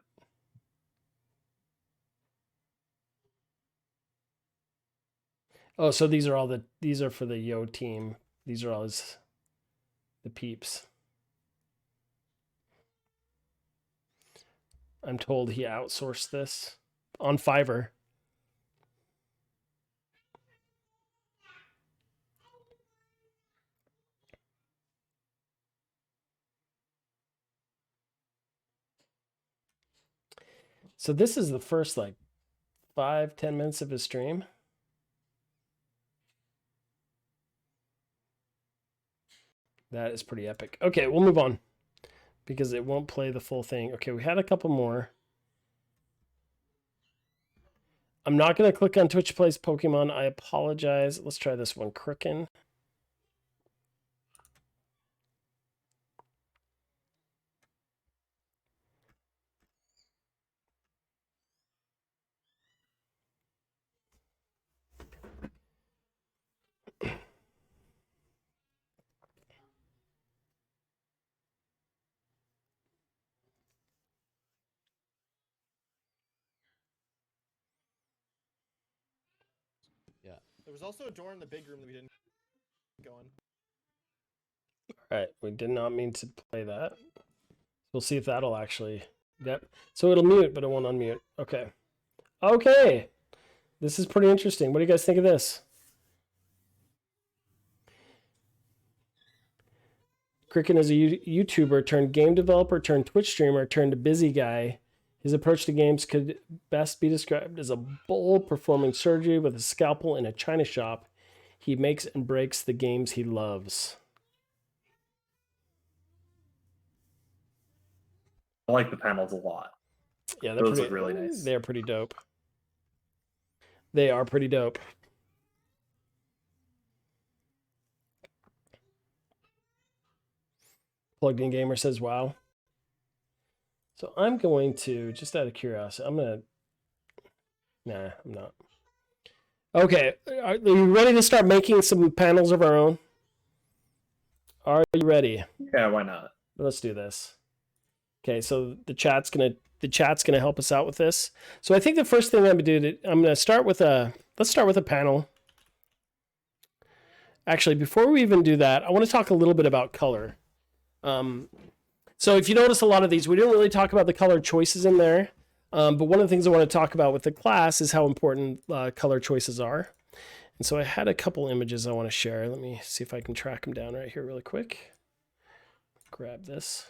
Oh, so these are for the Yo team. These are all the peeps. I'm told he outsourced this on Fiverr. So this is the first like 5-10 minutes of his stream. That is pretty epic. Okay, we'll move on because it won't play the full thing. Okay, we had a couple more. I'm not going to click on Twitch Plays Pokemon. I apologize. Let's try this one. Cricken. Yeah. There was also a door in the big room that we didn't go in. All right, we did not mean to play that. We'll see if that'll actually. Yep. So it'll mute, but it won't unmute. Okay. Okay. This is pretty interesting. What do you guys think of this? Cricken is a YouTuber turned game developer turned Twitch streamer turned busy guy. His approach to games could best be described as a bull performing surgery with a scalpel in a china shop. He makes and breaks the games he loves. I like the panels a lot. Yeah, those look really nice. They're pretty dope. They are pretty dope. Plugged in Gamer says, wow. So I'm going to, just out of curiosity, nah, I'm not. Okay, are you ready to start making some panels of our own? Are you ready? Yeah, why not? Let's do this. Okay, so the chat's gonna help us out with this. So I think the first thing I'm gonna start with let's start with a panel. Actually, before we even do that, I want to talk a little bit about color. So if you notice a lot of these, we didn't really talk about the color choices in there. But one of the things I want to talk about with the class is how important color choices are. And so I had a couple images I want to share. Let me see if I can track them down right here really quick. Grab this.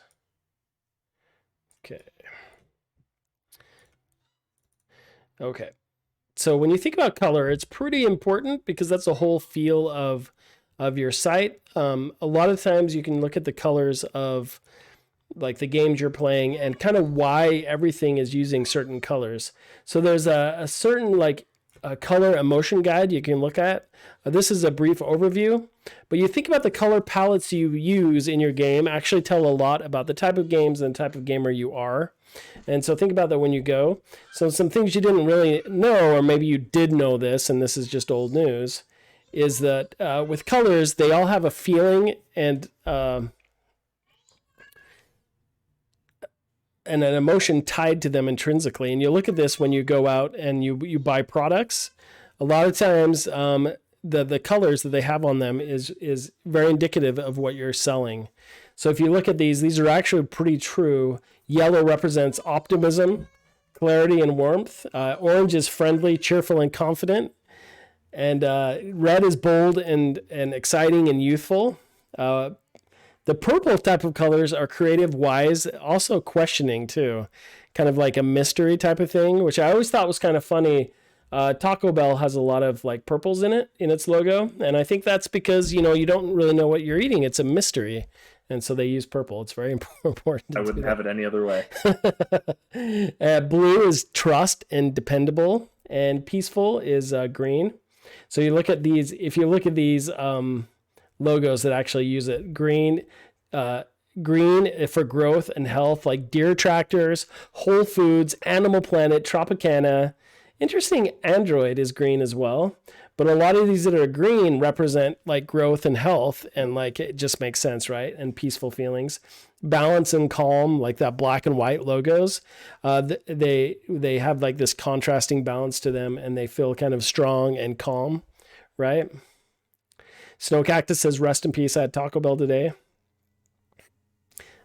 Okay. Okay. So when you think about color, it's pretty important because that's the whole feel of your site. A lot of times you can look at the colors of like the games you're playing and kind of why everything is using certain colors. So there's a certain like a color emotion guide you can look at. This is a brief overview, but you think about the color palettes you use in your game actually tell a lot about the type of games and type of gamer you are. And so think about that when you go. So some things you didn't really know, or maybe you did know this, and this is just old news, is that with colors, they all have a feeling and an emotion tied to them intrinsically. And you look at this when you go out and you buy products. A lot of times, the colors that they have on them is very indicative of what you're selling. So if you look at these are actually pretty true. Yellow represents optimism, clarity, and warmth. Orange is friendly, cheerful, and confident. And red is bold and exciting and youthful. The purple type of colors are creative, wise, also questioning too. Kind of like a mystery type of thing, which I always thought was kind of funny. Taco Bell has a lot of like purples in it, in its logo. And I think that's because, you don't really know what you're eating. It's a mystery. And so they use purple. It's very important. I wouldn't have it any other way. Blue is trust and dependable, and peaceful is green. So you look at these, if you look at these logos that actually use it, green for growth and health, like Deer Tractors, Whole Foods, Animal Planet, Tropicana. Interesting, Android is green as well. But a lot of these that are green represent like growth and health, and like it just makes sense, right? And peaceful feelings. Balance and calm, like that black and white logos. They have like this contrasting balance to them, and they feel kind of strong and calm, right? Snow Cactus says, rest in peace, I had Taco Bell today.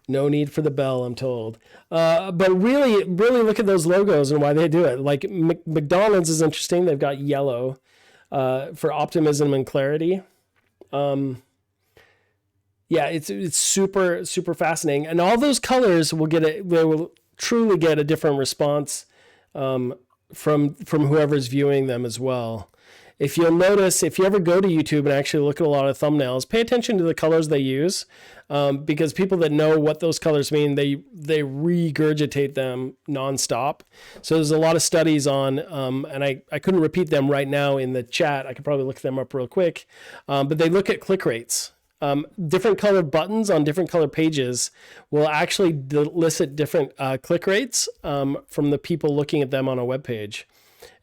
No need for the bell, I'm told. But really look at those logos and why they do it. Like McDonald's is interesting. They've got yellow for optimism and clarity. Yeah, it's super, super fascinating. And all those colors they will truly get a different response from whoever's viewing them as well. If you'll notice, if you ever go to YouTube and actually look at a lot of thumbnails, pay attention to the colors they use, because people that know what those colors mean, they regurgitate them nonstop. So there's a lot of studies on, and I couldn't repeat them right now in the chat. I could probably look them up real quick, but they look at click rates. Different colored buttons on different color pages will actually elicit different click rates from the people looking at them on a web page.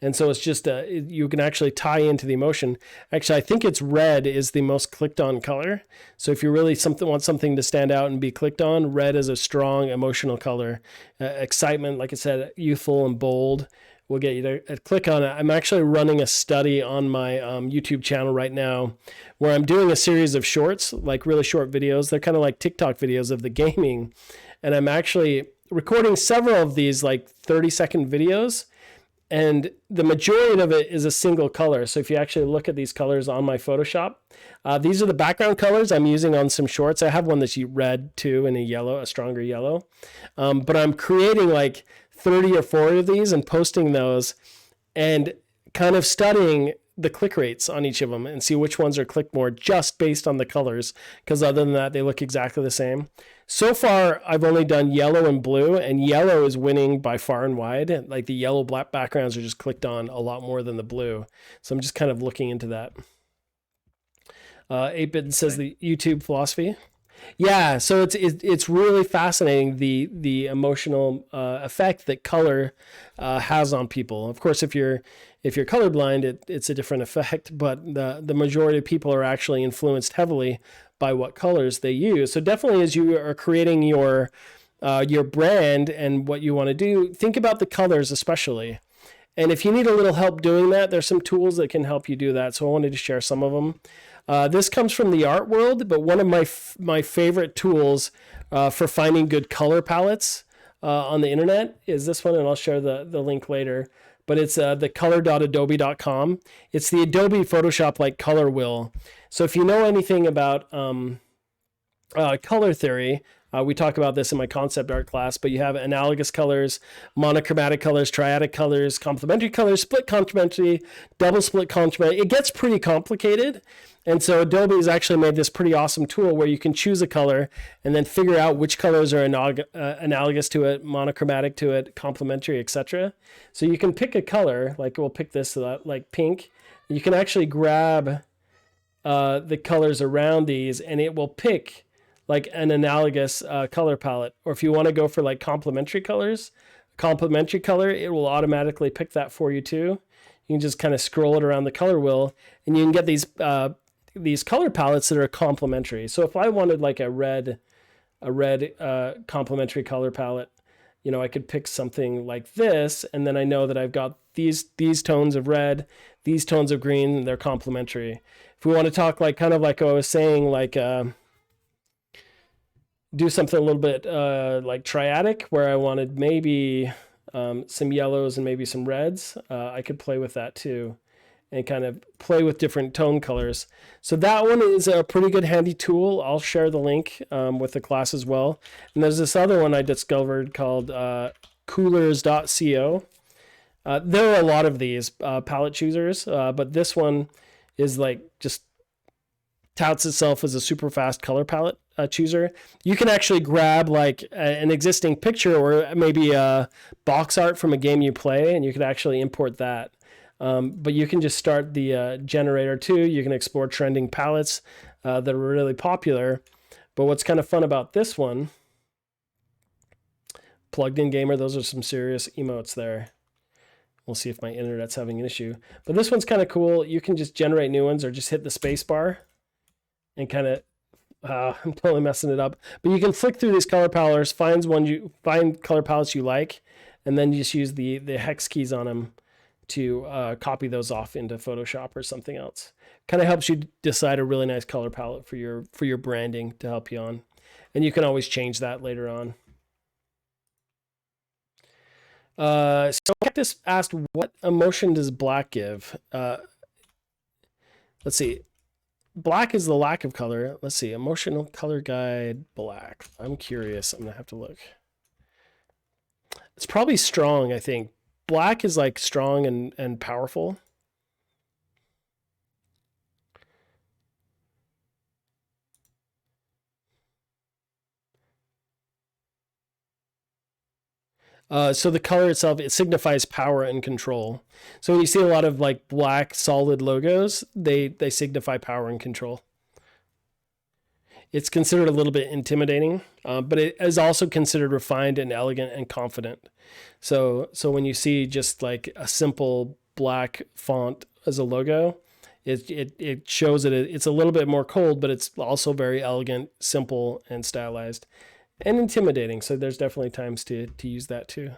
And so it's just, you can actually tie into the emotion. Actually, I think it's red is the most clicked on color. So if you really want something to stand out and be clicked on, red is a strong emotional color. Excitement, like I said, youthful and bold will get you to click on it. I'm actually running a study on my YouTube channel right now where I'm doing a series of shorts, like really short videos. They're kind of like TikTok videos of the gaming. And I'm actually recording several of these like 30-second videos. And the majority of it is a single color. So if you actually look at these colors on my Photoshop, these are the background colors I'm using on some shorts. I have one that's red too, and a stronger yellow. But I'm creating like 30 or 40 of these and posting those and kind of studying the click rates on each of them and see which ones are clicked more just based on the colors. Because other than that, they look exactly the same. So far, I've only done yellow and blue, and yellow is winning by far and wide. Like the yellow black backgrounds are just clicked on a lot more than the blue. So I'm just kind of looking into that. 8-Bit says the YouTube philosophy. Yeah, so it's really fascinating the emotional effect that color has on people. Of course, if you're colorblind, it's a different effect, but the majority of people are actually influenced heavily by what colors they use. So definitely, as you are creating your brand and what you want to do, think about the colors especially. And if you need a little help doing that, there's some tools that can help you do that. So I wanted to share some of them. This comes from the art world, but one of my favorite tools for finding good color palettes on the internet is this one, and I'll share the link later. But it's the color.adobe.com. It's the Adobe Photoshop like color wheel. So if you know anything about color theory, we talk about this in my concept art class, but you have analogous colors, monochromatic colors, triadic colors, complementary colors, split complementary, double split complementary. It gets pretty complicated. And so Adobe has actually made this pretty awesome tool where you can choose a color and then figure out which colors are analogous to it, monochromatic to it, complementary, etc. So you can pick a color, like we'll pick this like pink. You can actually grab the colors around these and it will pick like an analogous color palette. Or if you want to go for like complementary color, it will automatically pick that for you too. You can just kind of scroll it around the color wheel and you can get these color palettes that are complementary. So if I wanted like a red complementary color palette, you know, I could pick something like this, and then I know that I've got these tones of red, these tones of green, and they're complementary. If we want to talk like kind of like I was saying, like do something a little bit like triadic, where I wanted maybe some yellows and maybe some reds, I could play with that too and kind of play with different tone colors. So that one is a pretty good handy tool. I'll share the link with the class as well. And there's this other one I discovered called coolers.co. There are a lot of these palette choosers, but this one is like just touts itself as a super fast color palette chooser. You can actually grab like an existing picture or maybe a box art from a game you play, and you can actually import that. But you can just start the generator too. You can explore trending palettes that are really popular. But what's kind of fun about this one, plugged in gamer, those are some serious emotes there. We'll see if my internet's having an issue. But this one's kind of cool. You can just generate new ones or just hit the space bar and kind of, I'm totally messing it up. But you can flick through these color palettes, find color palettes you like, and then just use the hex keys on them to copy those off into Photoshop or something else. Kind of helps you decide a really nice color palette for your branding to help you on. And you can always change that later on. So Cactus asked, what emotion does black give? Let's see. Black is the lack of color. Let's see. Emotional color guide, black. I'm curious. I'm going to have to look. It's probably strong, I think. Black is like strong and powerful. So the color itself, it signifies power and control. So when you see a lot of like black solid logos, they signify power and control. It's considered a little bit intimidating, but it is also considered refined and elegant and confident. So when you see just like a simple black font as a logo, it shows that it's a little bit more cold, but it's also very elegant, simple, and stylized. And intimidating, so there's definitely times to use that too.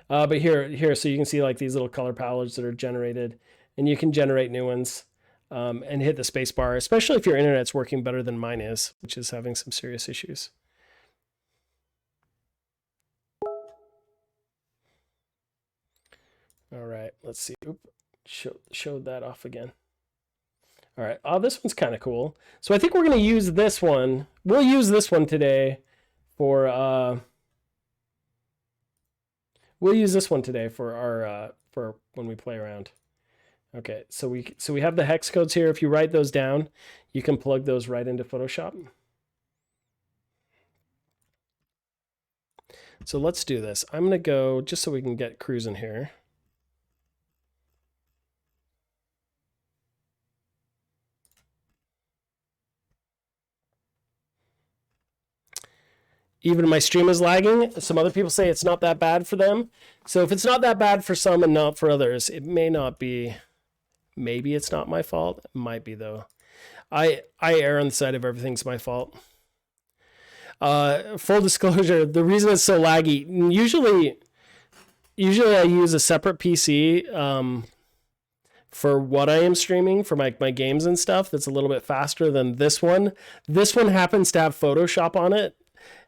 But here, so you can see like these little color palettes that are generated, and you can generate new ones and hit the space bar, especially if your internet's working better than mine is, which is having some serious issues. All right, let's see. Oop, showed that off again. All right. Oh, this one's kind of cool. So I think we're going to use this one. We'll use this one today for we'll use this one today for our for when we play around. Okay. So we have the hex codes here. If you write those down, you can plug those right into Photoshop. So let's do this. I'm going to go just so we can get cruising here. Even my stream is lagging. Some other people say it's not that bad for them. So if it's not that bad for some and not for others, it may not be. Maybe it's not my fault. It might be though. I err on the side of everything's my fault. Full disclosure, the reason it's so laggy, usually I use a separate PC for what I am streaming for my games and stuff that's a little bit faster than this one. This one happens to have Photoshop on it.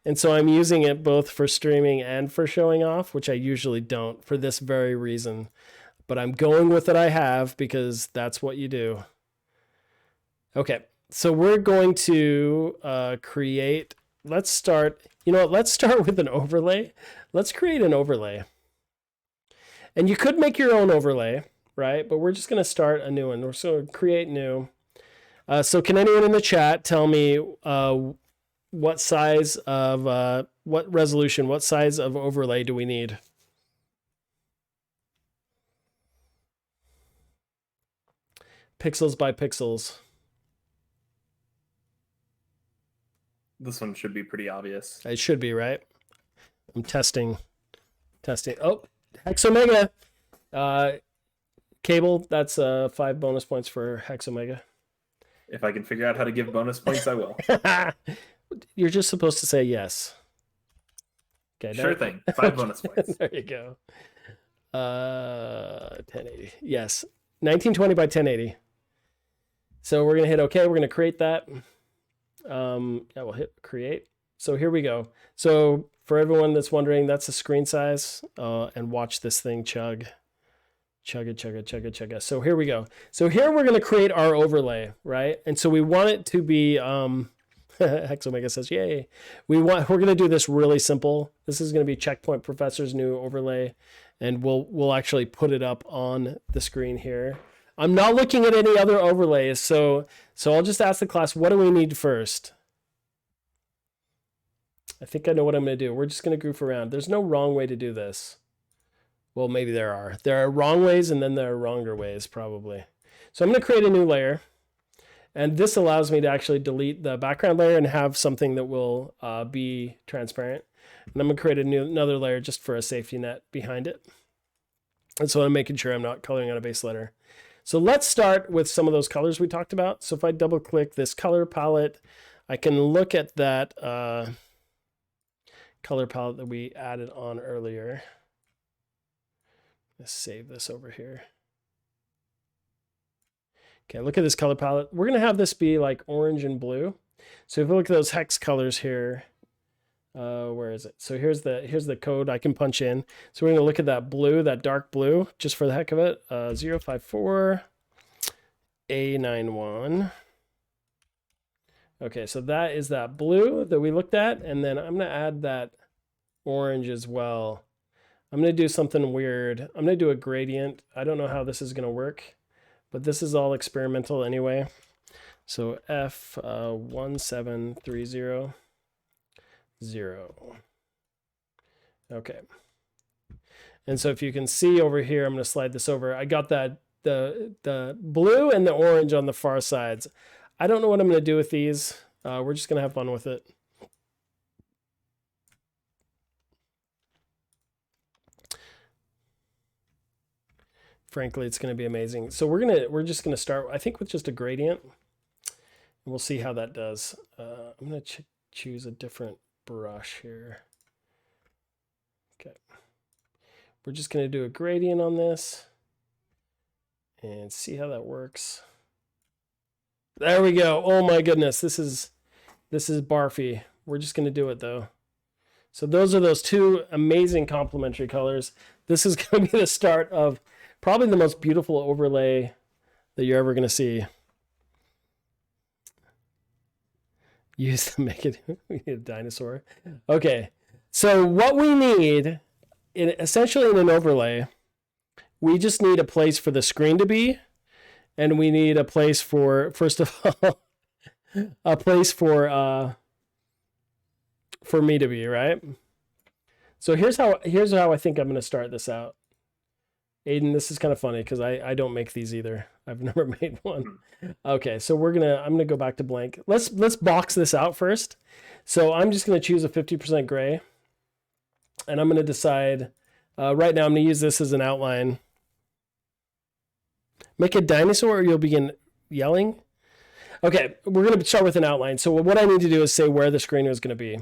And so I'm using it both for streaming and for showing off, which I usually don't for this very reason. But I'm going with what I have because that's what you do. Okay, so we're going to create, let's start with an overlay. Let's create an overlay. And you could make your own overlay. right? But we're just going to start a new one. We're going to create new. So can anyone in the chat tell me what size of, what resolution, what size of overlay do we need? Pixels by pixels. This one should be pretty obvious. It should be, right? I'm testing. Oh, Hex Omega. Cable, that's 5 bonus points for Hex Omega. If I can figure out how to give bonus points, I will. You're just supposed to say yes. Okay. Sure thing. 5 bonus points. There you go. 1080. Yes. 1920 by 1080. So we're going to hit OK. We're going to create that. Yeah, we'll hit create. So here we go. So for everyone that's wondering, that's the screen size. And watch this thing chug. Chug it. So here we go. So here we're going to create our overlay, right? And so we want it to be, Hex Omega says, yay. We're going to do this really simple. This is going to be Checkpoint Professor's new overlay. And we'll actually put it up on the screen here. I'm not looking at any other overlays. So I'll just ask the class, what do we need first? I think I know what I'm going to do. We're just going to goof around. There's no wrong way to do this. Well, maybe there are. There are wrong ways and then there are wronger ways, probably. So I'm going to create a new layer. And this allows me to actually delete the background layer and have something that will be transparent. And I'm going to create another layer just for a safety net behind it. And so I'm making sure I'm not coloring on a base letter. So let's start with some of those colors we talked about. So if I double click this color palette, I can look at that color palette that we added on earlier. Let's save this over here. Okay, look at this color palette. We're going to have this be like orange and blue. So if you look at those hex colors here, where is it? So here's the code I can punch in. So we're going to look at that blue, that dark blue, just for the heck of it. 054 A91. Okay, so that is that blue that we looked at. And then I'm going to add that orange as well. I'm going to do something weird. I'm going to do a gradient. I don't know how this is going to work, but this is all experimental anyway. So F17300. Okay. And so if you can see over here, I'm going to slide this over. I got that the blue and the orange on the far sides. I don't know what I'm going to do with these. We're just going to have fun with it. Frankly, it's going to be amazing. So we're just going to start, I think, with just a gradient. And we'll see how that does. I'm going to choose a different brush here. Okay. We're just going to do a gradient on this and see how that works. There we go. Oh my goodness. This is barfy. We're just going to do it though. So those are those two amazing complementary colors. This is going to be the start of probably the most beautiful overlay that you're ever going to see. Use to make it, we need a dinosaur. Okay, so what we need, essentially in an overlay, we just need a place for the screen to be, and we need a place for, first of all, a place for me to be, right? So here's how I think I'm going to start this out. Aiden, this is kind of funny because I don't make these either. I've never made one. Okay, so I'm gonna go back to blank. Let's box this out first. So I'm just gonna choose a 50% gray, and I'm gonna decide. Right now, I'm gonna use this as an outline. Make a dinosaur, or you'll begin yelling. Okay, we're gonna start with an outline. So what I need to do is say where the screen is gonna be.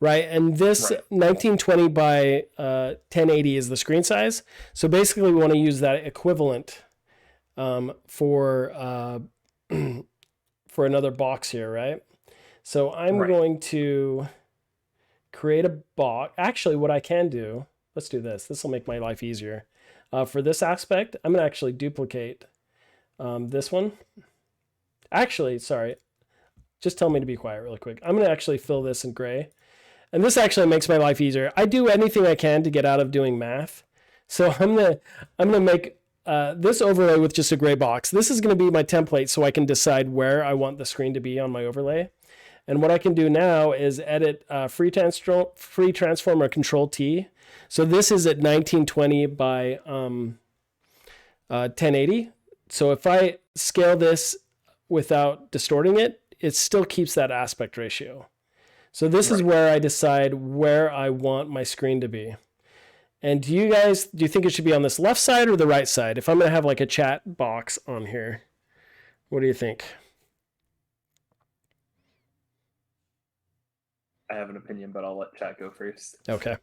Right, and this 1920 by 1080 is the screen size. So basically, we want to use that equivalent for another box here, right? So I'm going to create a box. Actually, what I can do, let's do this. This will make my life easier. For this aspect, I'm going to actually duplicate this one. Actually, sorry, just tell me to be quiet really quick. I'm going to actually fill this in gray. And this actually makes my life easier. I do anything I can to get out of doing math. So I'm gonna make this overlay with just a gray box. This is going to be my template so I can decide where I want the screen to be on my overlay. And what I can do now is edit free transform or Control T. So this is at 1920 by 1080. So if I scale this without distorting it, it still keeps that aspect ratio. So this is where I decide where I want my screen to be. And do you think it should be on this left side or the right side? If I'm going to have like a chat box on here, what do you think? I have an opinion, but I'll let chat go first. Okay.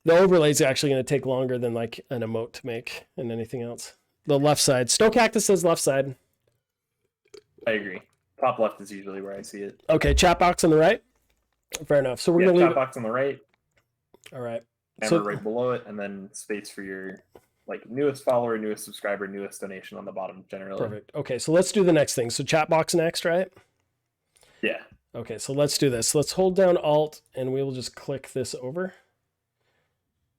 The overlay is actually going to take longer than like an emote to make and anything else. The left side. Snow Cactus says left side. I agree. Top left is usually where I see it. Okay, chat box on the right. Fair enough. So we're going to leave chat box on the right. All right. Camera right below it, and then space for your like newest follower, newest subscriber, newest donation on the bottom generally. Perfect. Okay, so let's do the next thing. So chat box next, right? Yeah. Okay, so let's do this. Let's hold down Alt and we will just click this over.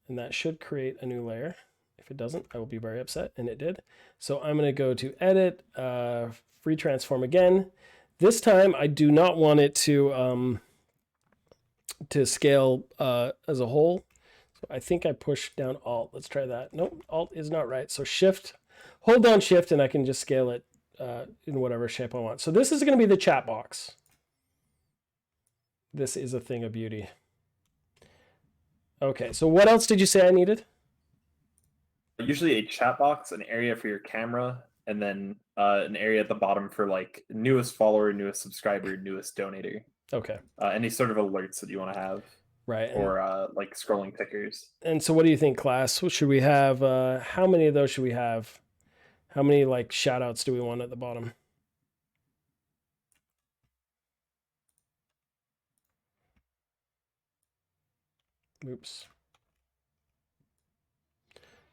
And that should create a new layer. If it doesn't, I will be very upset, and it did. So I'm going to go to Edit, Free Transform again. This time, I do not want it to scale as a whole. So I think I pushed down Alt. Let's try that. Nope, Alt is not right. So Shift, hold down Shift, and I can just scale it in whatever shape I want. So this is going to be the chat box. This is a thing of beauty. Okay, so what else did you say I needed? Usually a chat box, an area for your camera, and then an area at the bottom for like newest follower, newest subscriber, newest donator. Okay. Any sort of alerts that you want to have. Right. Or like scrolling tickers. And so what do you think, class? Should we have, how many of those should we have? How many like shout outs do we want at the bottom? Oops.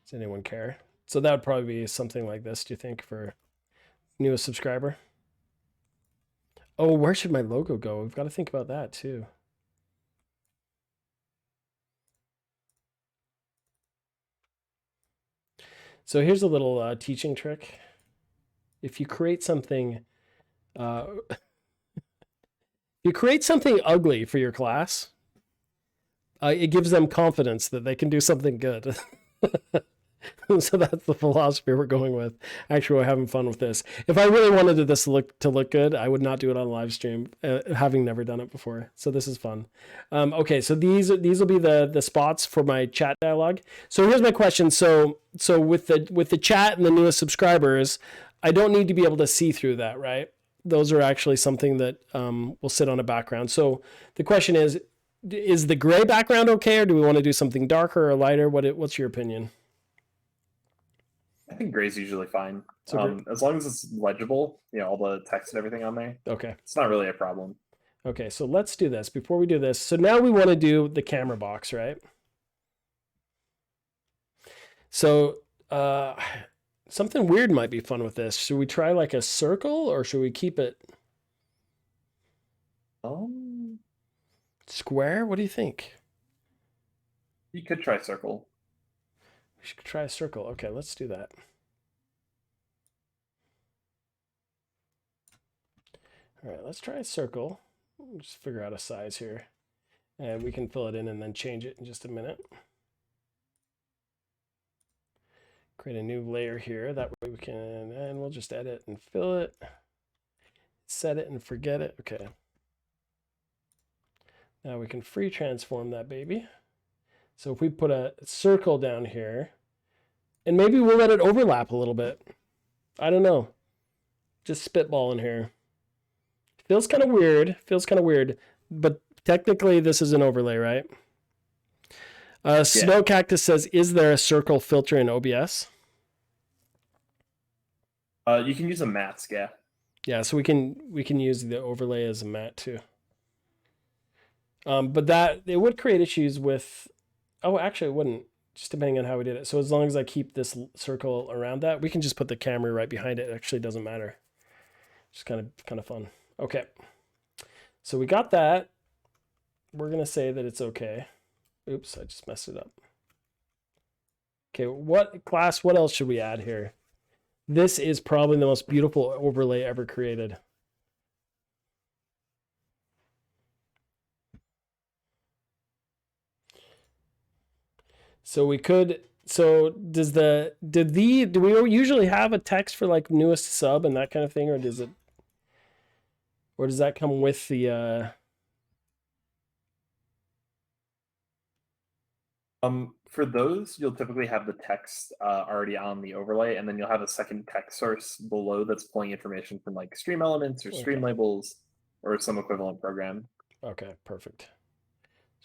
Does anyone care? So that would probably be something like this, do you think, for newest subscriber? Oh, where should my logo go? We've got to think about that too. So here's a little teaching trick. If you create something, ugly for your class, it gives them confidence that they can do something good. So that's the philosophy we're going with. Actually, we're having fun with this. If I really wanted this to look good, I would not do it on live stream, having never done it before. So this is fun. Okay, so these will be the spots for my chat dialogue. So here's my question. So with the chat and the newest subscribers, I don't need to be able to see through that, right? Those are actually something that will sit on a background. So the question is the gray background okay, or do we want to do something darker or lighter? What's your opinion? I think gray's usually fine. As long as it's legible, all the text and everything on there. Okay. It's not really a problem. Okay, so let's do this. Before we do this, so now we want to do the camera box, right? So something weird might be fun with this. Should we try like a circle, or should we keep it square? What do you think? You could try circle. We should try a circle. Okay, let's do that. All right, let's try a circle. Just figure out a size here. And we can fill it in and then change it in just a minute. Create a new layer here. That way we can, and we'll just edit and fill it. Set it and forget it. Okay. Now we can free transform that baby. So if we put a circle down here, and maybe we'll let it overlap a little bit. I don't know. Just spitballing here. Feels kind of weird. But technically this is an overlay, right? Snow Cactus says, is there a circle filter in OBS? You can use a mask, yeah. Yeah, so we can use the overlay as a mat too. But that it would create issues with, oh, actually it wouldn't, just depending on how we did it. So as long as I keep this circle around that, we can just put the camera right behind it. It actually doesn't matter. Just kind of fun. Okay. So we got that. We're going to say that it's okay. Oops, I just messed it up. Okay, what else should we add here? This is probably the most beautiful overlay ever created. So we could, so do we usually have a text for like newest sub and that kind of thing, or does that come with the, For those, you'll typically have the text already on the overlay, and then you'll have a second text source below that's pulling information from like stream elements or stream Okay. labels or some equivalent program. Okay, perfect.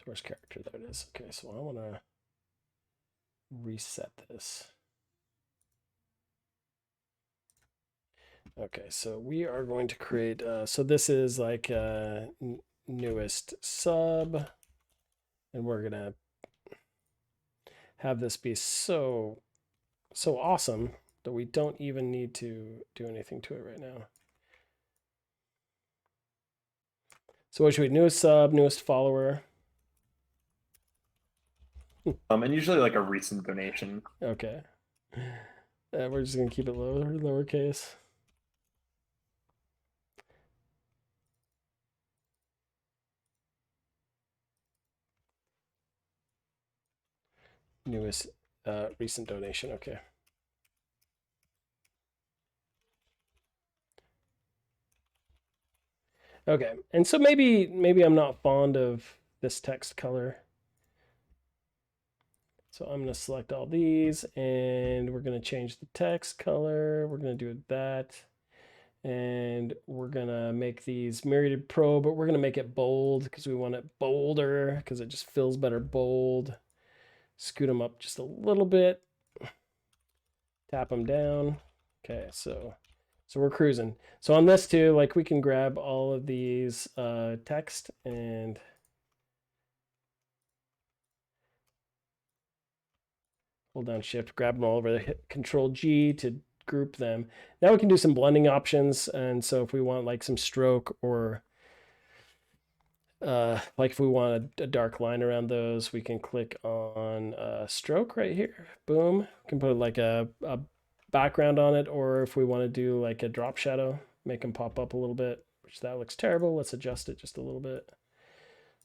Source character, there it is. Okay, so I want to reset this. Okay, so we are going to create, so this is like newest sub, and we're going to have this be so awesome that we don't even need to do anything to it right now. So what should we, newest sub, newest follower? And usually like a recent donation. Okay. We're just gonna keep it lowercase. Newest recent donation, okay. Okay, and so maybe I'm not fond of this text color. So I'm gonna select all these and we're gonna change the text color. We're gonna do that. And we're gonna make these Myriad Pro, but we're gonna make it bold because we want it bolder because it just feels better bold. Scoot them up just a little bit. Tap them down. Okay, so we're cruising. So on this too, like we can grab all of these text and hold down shift, grab them all over, hit Control G to group them. Now we can do some blending options. And so if we want like some stroke or like if we want a dark line around those, we can click on stroke right here. Boom. We can put like a background on it, or if we want to do like a drop shadow, make them pop up a little bit, which that looks terrible. Let's adjust it just a little bit.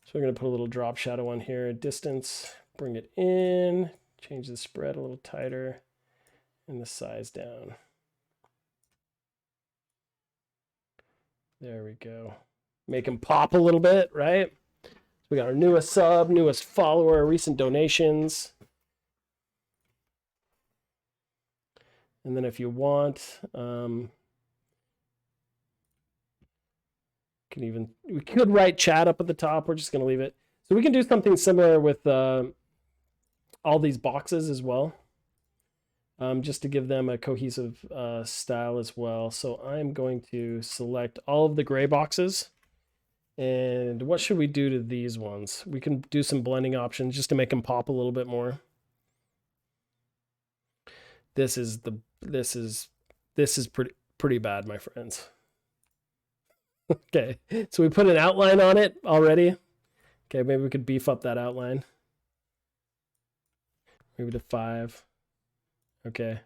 So we're going to put a little drop shadow on here, distance, bring it in, change the spread a little tighter, and the size down. There we go. Make them pop a little bit, right? So we got our newest sub, newest follower, recent donations. And then if you want, we could write chat up at the top. We're just going to leave it. So we can do something similar with all these boxes as well, just to give them a cohesive style as well. So I'm going to select all of the gray boxes. And what should we do to these ones? We can do some blending options just to make them pop a little bit more. This is pretty bad, my friends. Okay, so we put an outline on it already. Okay, maybe we could beef up that outline. Maybe to 5. Okay.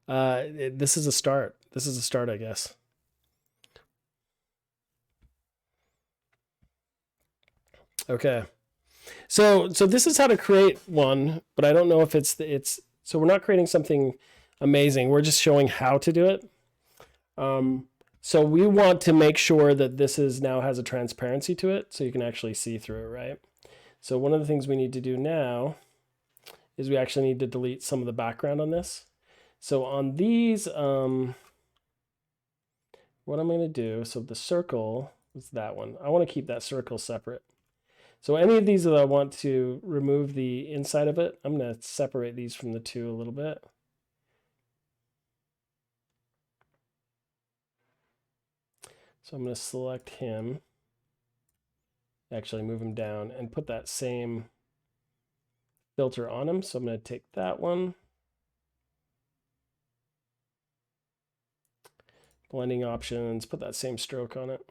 This is a start. This is a start, I guess. Okay. So this is how to create one, but I don't know if it's so we're not creating something amazing. We're just showing how to do it. So we want to make sure that this now has a transparency to it, so you can actually see through it, right? So one of the things we need to do now is we actually need to delete some of the background on this. So on these, what I'm going to do, so the circle is that one. I want to keep that circle separate. So any of these that I want to remove the inside of it, I'm going to separate these from the two a little bit. So I'm going to select him, actually move him down and put that same filter on him. So I'm going to take that one. Blending options, put that same stroke on it.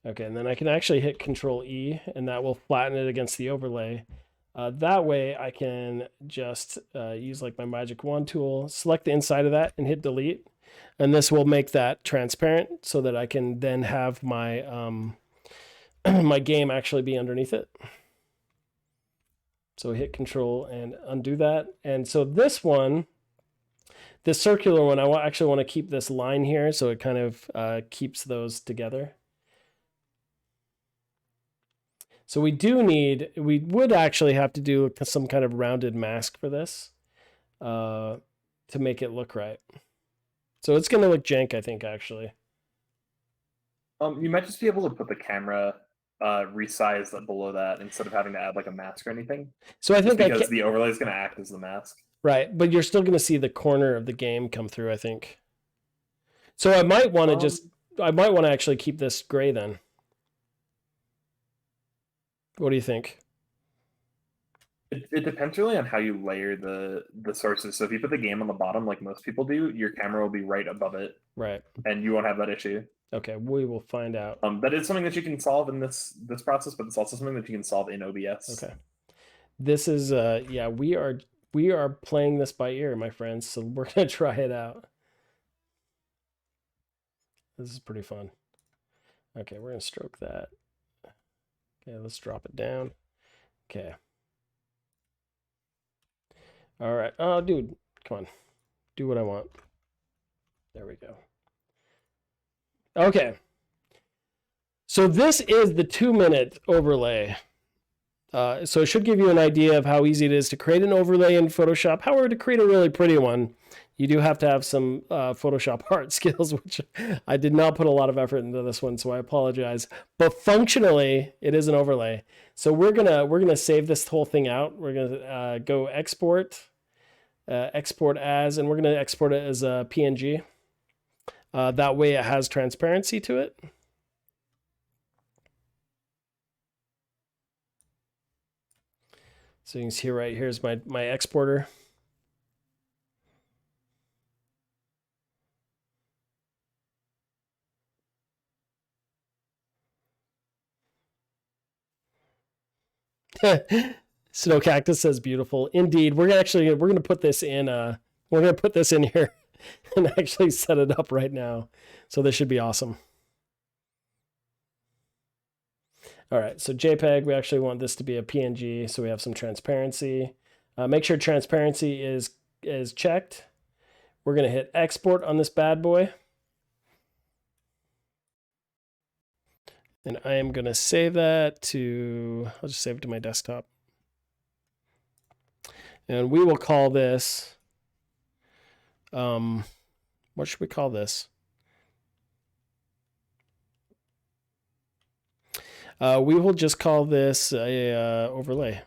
Okay, and then I can actually hit Control E, and that will flatten it against the overlay. That way I can just use like my magic wand tool, select the inside of that and hit delete. And this will make that transparent so that I can then have my my game actually be underneath it. So hit Control and undo that. And so this one, this circular one, I actually want to keep this line here so it kind of keeps those together. So we would actually have to do some kind of rounded mask for this to make it look right. So it's going to look jank, I think, actually. You might just be able to put the camera resize below that instead of having to add like a mask or anything. So I think because the overlay is going to act as the mask. Right, but you're still going to see the corner of the game come through, I think. So I might want to I might want to actually keep this gray then. What do you think? It depends really on how you layer the sources. So if you put the game on the bottom like most people do, your camera will be right above it. Right. And you won't have that issue. Okay, we will find out. That is something that you can solve in this process, but it's also something that you can solve in OBS. Okay. This is yeah, we are playing this by ear, my friends, so we're going to try it out. This is pretty fun. Okay, we're going to stroke that. Okay, let's drop it down. Okay. All right. Oh, dude, come on. Do what I want. There we go. Okay. So this is the 2-minute overlay. So it should give you an idea of how easy it is to create an overlay in Photoshop. However, to create a really pretty one, you do have to have some Photoshop art skills, which I did not put a lot of effort into this one, so I apologize. But functionally, it is an overlay. So we're gonna save this whole thing out. We're gonna go export, export as, and we're gonna export it as a PNG. That way, it has transparency to it. So you can see right here's my exporter. Snow Cactus says beautiful. Indeed, we're gonna put this in here and actually set it up right now. So this should be awesome. All right, so JPEG, we actually want this to be a PNG, so we have some transparency. Make sure transparency is checked. We're gonna hit export on this bad boy. And I am gonna save that to, I'll just save it to my desktop. And we will call this, what should we call this? We will just call this a overlay.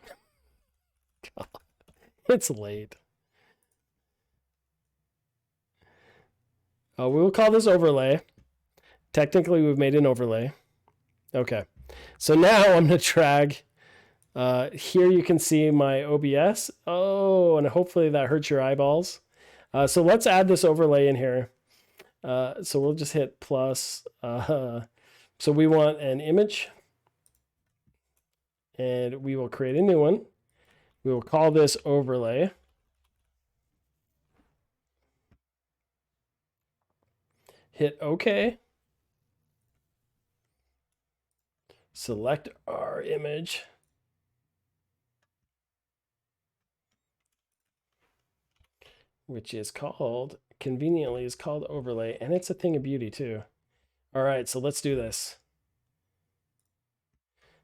It's late. We will call this overlay. Technically, we've made an overlay. Okay. So now I'm going to drag. Here you can see my OBS. Oh, and hopefully that hurts your eyeballs. So let's add this overlay in here. So we'll just hit plus. So we want an image. And we will create a new one. We will call this overlay. Hit OK. Select our image. Which is called, conveniently is called overlay, and it's a thing of beauty too. All right, so let's do this.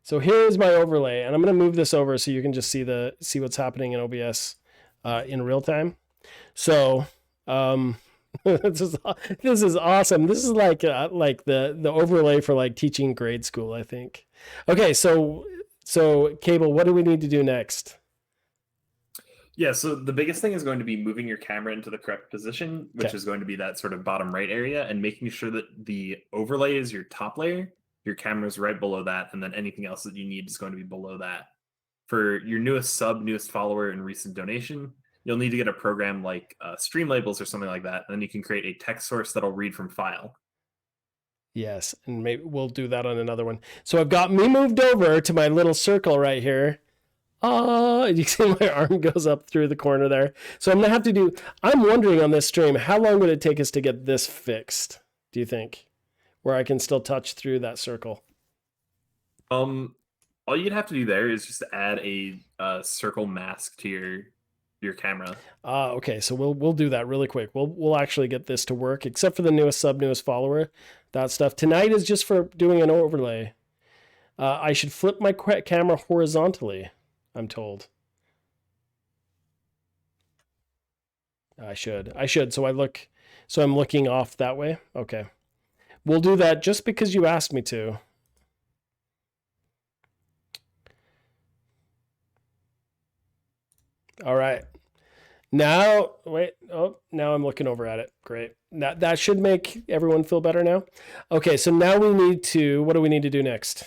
So here's my overlay, and I'm going to move this over so you can just see what's happening in OBS in real time. So this is awesome. This is like the overlay for like teaching grade school, I think. Okay, so Cable, what do we need to do next? Yeah, so the biggest thing is going to be moving your camera into the correct position, which is going to be that sort of bottom right area, and making sure that the overlay is your top layer, your camera's right below that, and then anything else that you need is going to be below that. For your newest sub, newest follower, and recent donation, you'll need to get a program like Stream Labels or something like that, and then you can create a text source that'll read from file. Yes, and maybe we'll do that on another one. So I've got me moved over to my little circle right here. Oh, you see my arm goes up through the corner there. So I'm gonna have to do. I'm wondering on this stream, how long would it take us to get this fixed? Do you think, where I can still touch through that circle? All you'd have to do there is just add a circle mask to your camera. Okay. So we'll do that really quick. We'll actually get this to work, except for the newest sub, newest follower. That stuff tonight is just for doing an overlay. I should flip my camera horizontally, I'm told. I should. So I'm looking off that way. Okay. We'll do that just because you asked me to. All right. Now, wait. Oh, now I'm looking over at it. Great. That should make everyone feel better now. Okay, so now we need to, what do we need to do next?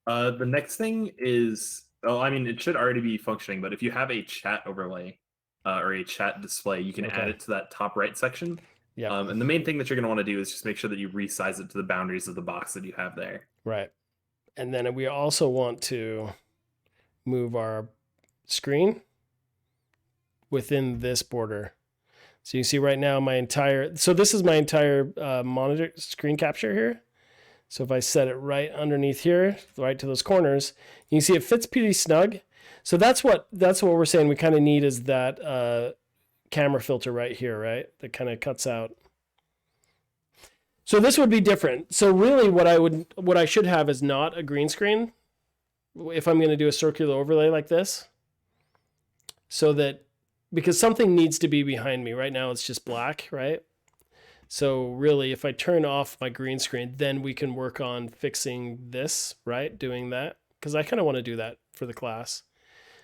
The next thing is, oh, I mean, it should already be functioning, but if you have a chat overlay or a chat display, you can add it to that top right section. Yeah. And the main thing that you're going to want to do is just make sure that you resize it to the boundaries of the box that you have there. Right. And then we also want to move our screen within this border. So you see right now so this is my entire monitor screen capture here. So if I set it right underneath here, right to those corners, you can see it fits pretty snug. So that's what we're saying we kind of need is that camera filter right here, right? That kind of cuts out. So this would be different. So really what I should have is not a green screen if I'm going to do a circular overlay like this. So that, because something needs to be behind me. Right now it's just black, right? So really, if I turn off my green screen, then we can work on fixing this, right? Doing that, because I kind of want to do that for the class.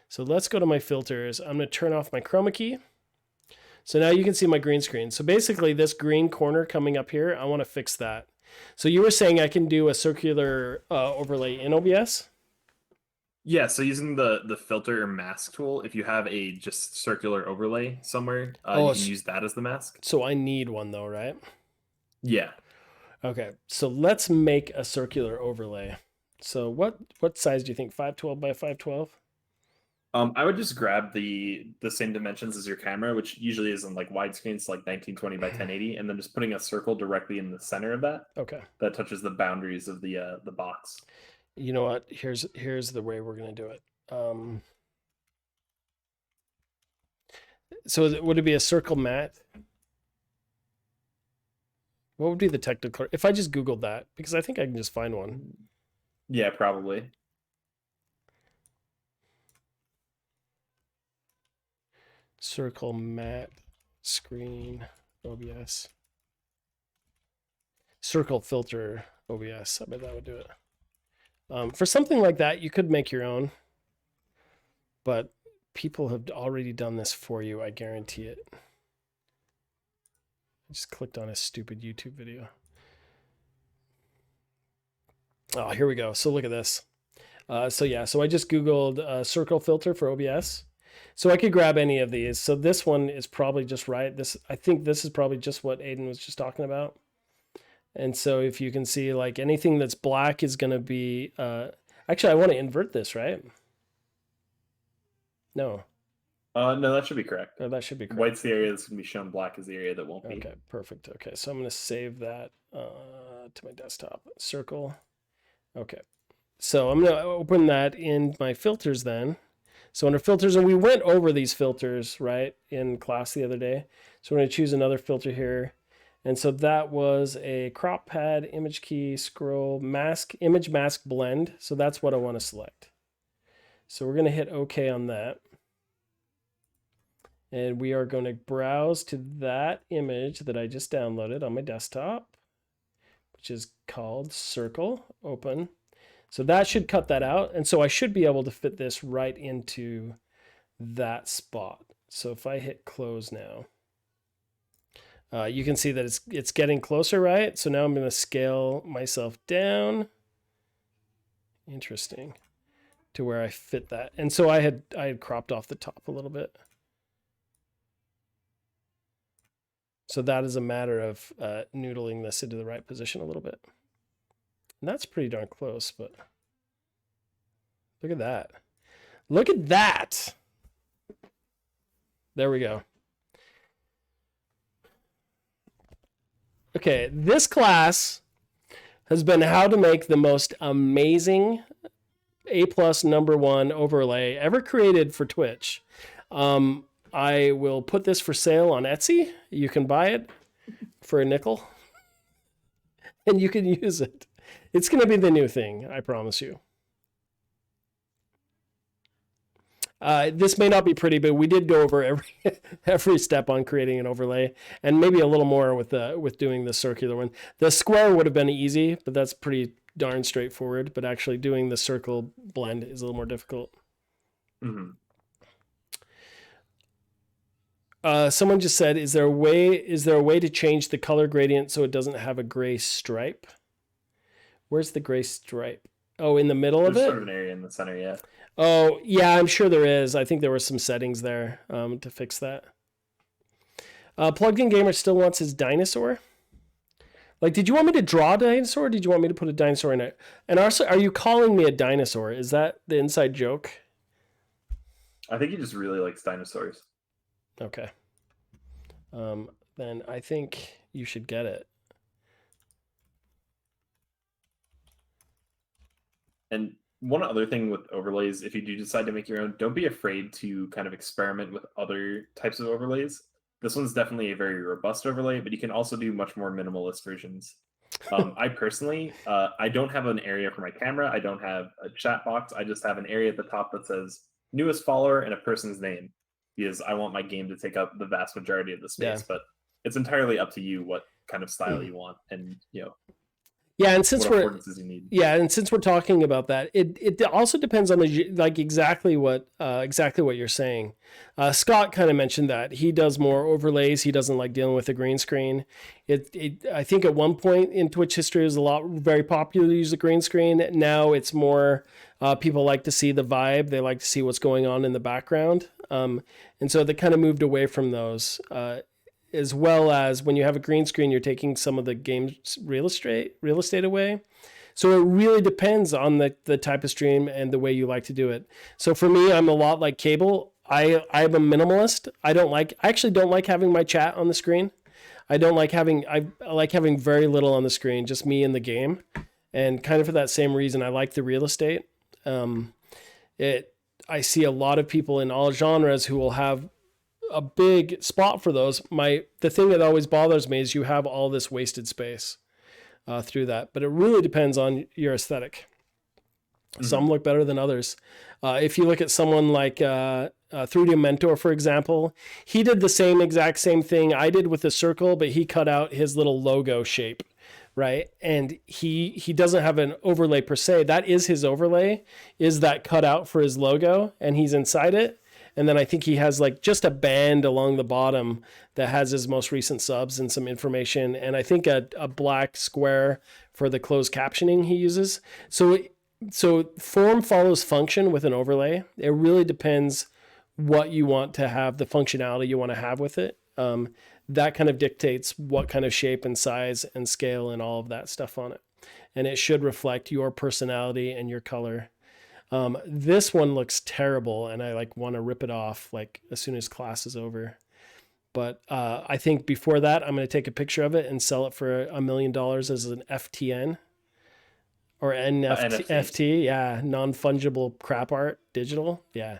So let's go to my filters. I'm going to turn off my chroma key. So now you can see my green screen. So basically this green corner coming up here, I want to fix that. So you were saying I can do a circular overlay in OBS? Yeah, so using the filter or mask tool, if you have a just circular overlay somewhere, you can use that as the mask. So I need one though, right? Yeah. Okay, so let's make a circular overlay. So what size do you think? 512 by 512? I would just grab the same dimensions as your camera, which usually is in like widescreen, so like 1920 by 1080, and then just putting a circle directly in the center of that. Okay. That touches the boundaries of the box. You know what? Here's the way we're gonna do it. So would it be a circle mat? What would be the technical? If I just Googled that, because I think I can just find one. Yeah, probably. Circle mat screen OBS. Circle filter OBS. I bet that would do it. For something like that, you could make your own, but people have already done this for you. I guarantee it. I just clicked on a stupid YouTube video. Oh, here we go. So look at this. So I just Googled circle filter for OBS. So I could grab any of these. So this one is probably just right. I think this is probably just what Aiden was just talking about. And so if you can see, like, anything that's black is going to be, actually, I want to invert this, right? No. No, that should be correct. Oh, that should be correct. White's the area that's going to be shown, black is the area that won't be. Okay, perfect. Okay, so I'm going to save that to my desktop. Circle. Okay. So I'm going to open that in my filters then. So under filters, and we went over these filters, right, in class the other day. So we're going to choose another filter here. And so that was a crop pad, image key, scroll, mask, image mask blend. So that's what I want to select. So we're going to hit OK on that. And we are going to browse to that image that I just downloaded on my desktop, which is called Circle. Open. So that should cut that out. And so I should be able to fit this right into that spot. So if I hit close now, you can see that it's getting closer, right? So now I'm going to scale myself down. Interesting. To where I fit that. And so I had cropped off the top a little bit. So that is a matter of noodling this into the right position a little bit. And that's pretty darn close, but look at that. Look at that. There we go. Okay, this class has been how to make the most amazing A+ #1 overlay ever created for Twitch. I will put this for sale on Etsy. You can buy it for a nickel and you can use it. It's going to be the new thing, I promise you. This may not be pretty, but we did go over every step on creating an overlay, and maybe a little more with doing the circular one. The square would have been easy, but that's pretty darn straightforward. But actually doing the circle blend is a little more difficult. Mm-hmm. Someone just said, "Is there a way to change the color gradient so it doesn't have a gray stripe?" Where's the gray stripe? Oh, in the middle of it? There's sort of an area in the center, yeah. Oh, yeah, I'm sure there is. I think there were some settings there to fix that. Plugged In Gamer still wants his dinosaur. Like, did you want me to draw a dinosaur, or did you want me to put a dinosaur in it? And also, are you calling me a dinosaur? Is that the inside joke? I think he just really likes dinosaurs. Okay. Then I think you should get it. And one other thing with overlays, if you do decide to make your own, don't be afraid to kind of experiment with other types of overlays. This one's definitely a very robust overlay, but you can also do much more minimalist versions. I personally, I don't have an area for my camera. I don't have a chat box. I just have an area at the top that says newest follower and a person's name, because I want my game to take up the vast majority of the space. Yeah. But it's entirely up to you what kind of style you want, and Yeah, and since what affordances you need. we're talking about that, it also depends on exactly what you're saying. Scott kind of mentioned that he does more overlays. He doesn't like dealing with a green screen. I think at one point in Twitch history it was very popular to use a green screen. Now it's more people like to see the vibe. They like to see what's going on in the background, and so they kind of moved away from those. As well as when you have a green screen, you're taking some of the game's real estate away. So it really depends on the type of stream and the way you like to do it. So for me, I'm a lot like Cable. I'm a minimalist. I actually don't like having my chat on the screen. I like having very little on the screen, just me in the game. And kind of for that same reason, I like the real estate. I see a lot of people in all genres who will have a big spot for those. The thing that always bothers me is you have all this wasted space through that, but it really depends on your aesthetic. Mm-hmm. Some look better than others. If you look at someone like 3D Mentor, for example, he did the exact same thing I did with the circle, but he cut out his little logo shape, right? And he doesn't have an overlay per se. That is his overlay, is that cut out for his logo, and he's inside it. And then I think he has just a band along the bottom that has his most recent subs and some information. And I think a black square for the closed captioning he uses. So form follows function with an overlay. It really depends what you want to have, the functionality you want to have with it. That kind of dictates what kind of shape and size and scale and all of that stuff on it. And it should reflect your personality and your color. This one looks terrible, and I want to rip it off as soon as class is over. But I think before that, I'm going to take a picture of it and sell it for $1 million as an FTN or NFT. Yeah, non-fungible crap art, digital. Yeah,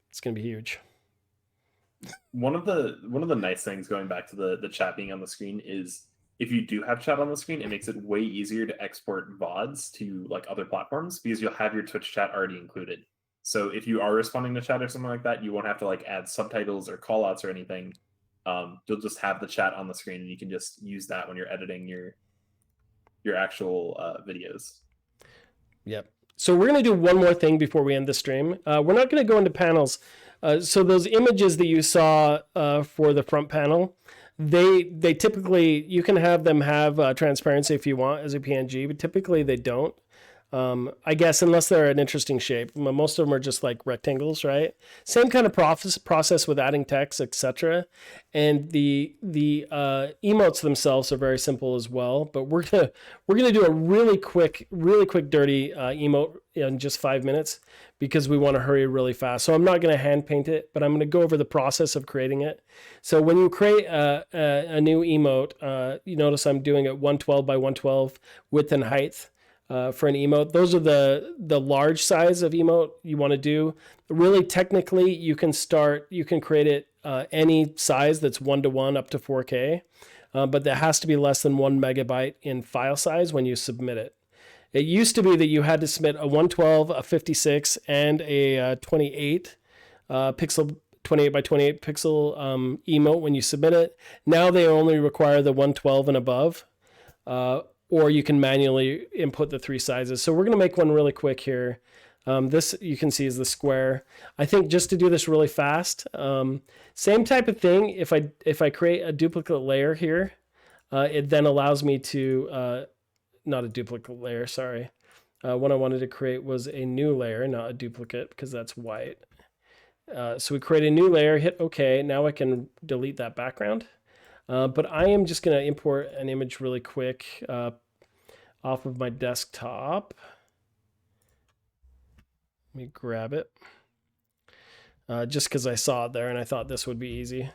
it's going to be huge. One of the nice things, going back to the chat being on the screen, is if you do have chat on the screen, it makes it way easier to export VODs to other platforms, because you'll have your Twitch chat already included. So if you are responding to chat or something like that, you won't have to add subtitles or call outs or anything. You'll just have the chat on the screen, and you can just use that when you're editing your actual videos. Yep. So we're going to do one more thing before we end the stream. We're not going to go into panels. So those images that you saw for the front panel, they typically, you can have them have transparency if you want as a PNG, but typically they don't. I guess unless they're an interesting shape. Most of them are just like rectangles, right? Same kind of process with adding text, etc. And the emotes themselves are very simple as well. But we're gonna do a really quick, dirty emote in just 5 minutes because we want to hurry really fast. So I'm not gonna hand paint it, but I'm gonna go over the process of creating it. So when you create a new emote, you notice I'm doing it 112 by 112 width and height. For an emote, those are the large size of emote you want to do. Really, technically, you can create it any size that's 1:1 up to 4K, but that has to be less than 1 MB in file size when you submit it. It used to be that you had to submit a 112, a 56, and a 28 pixel 28 by 28 pixel emote when you submit it. Now they only require the 112 and above. Or you can manually input the 3 sizes. So we're going to make one really quick here. This you can see is the square. I think just to do this really fast, same type of thing. If I create a duplicate layer here, it then allows me to, not a duplicate layer, sorry. What I wanted to create was a new layer, not a duplicate, because that's white. So we create a new layer, hit OK. Now I can delete that background. But I am just going to import an image really quick off of my desktop. Let me grab it. Just because I saw it there and I thought this would be easy.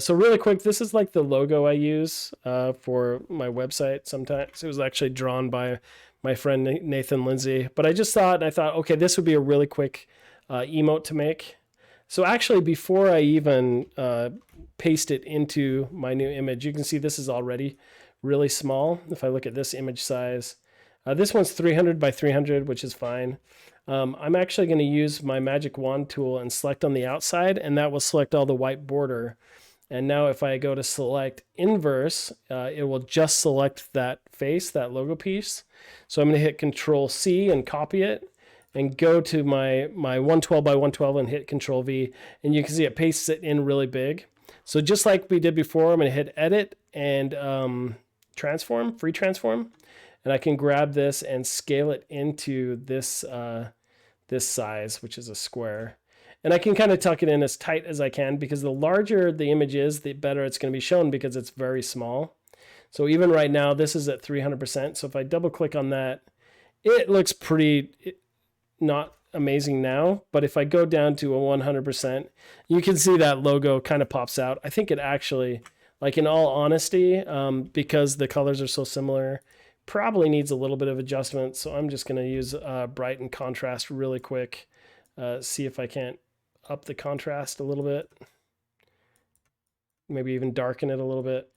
So really quick, this is like the logo I use for my website sometimes. It was actually drawn by my friend Nathan Lindsay. But I just saw it and I thought, okay, this would be a really quick emote to make. So actually, before I even paste it into my new image, you can see this is already really small. If I look at this image size, this one's 300 by 300, which is fine. I'm actually going to use my magic wand tool and select on the outside, and that will select all the white border. And now if I go to select inverse, it will just select that face, that logo piece. So I'm going to hit Control C and copy it, and go to my 112 by 112 and hit Control V, and you can see it pastes it in really big. So just like we did before, I'm going to hit Edit and Transform, Free Transform, and I can grab this and scale it into this this size, which is a square. And I can kind of tuck it in as tight as I can because the larger the image is, the better it's going to be shown because it's very small. So even right now, this is at 300%. So if I double click on that, it looks pretty not amazing now, but if I go down to a 100%, you can see that logo kind of pops out. I think it actually, like in all honesty, because the colors are so similar, probably needs a little bit of adjustment. So I'm just going to use bright and contrast really quick. See if I can't up the contrast a little bit. Maybe even darken it a little bit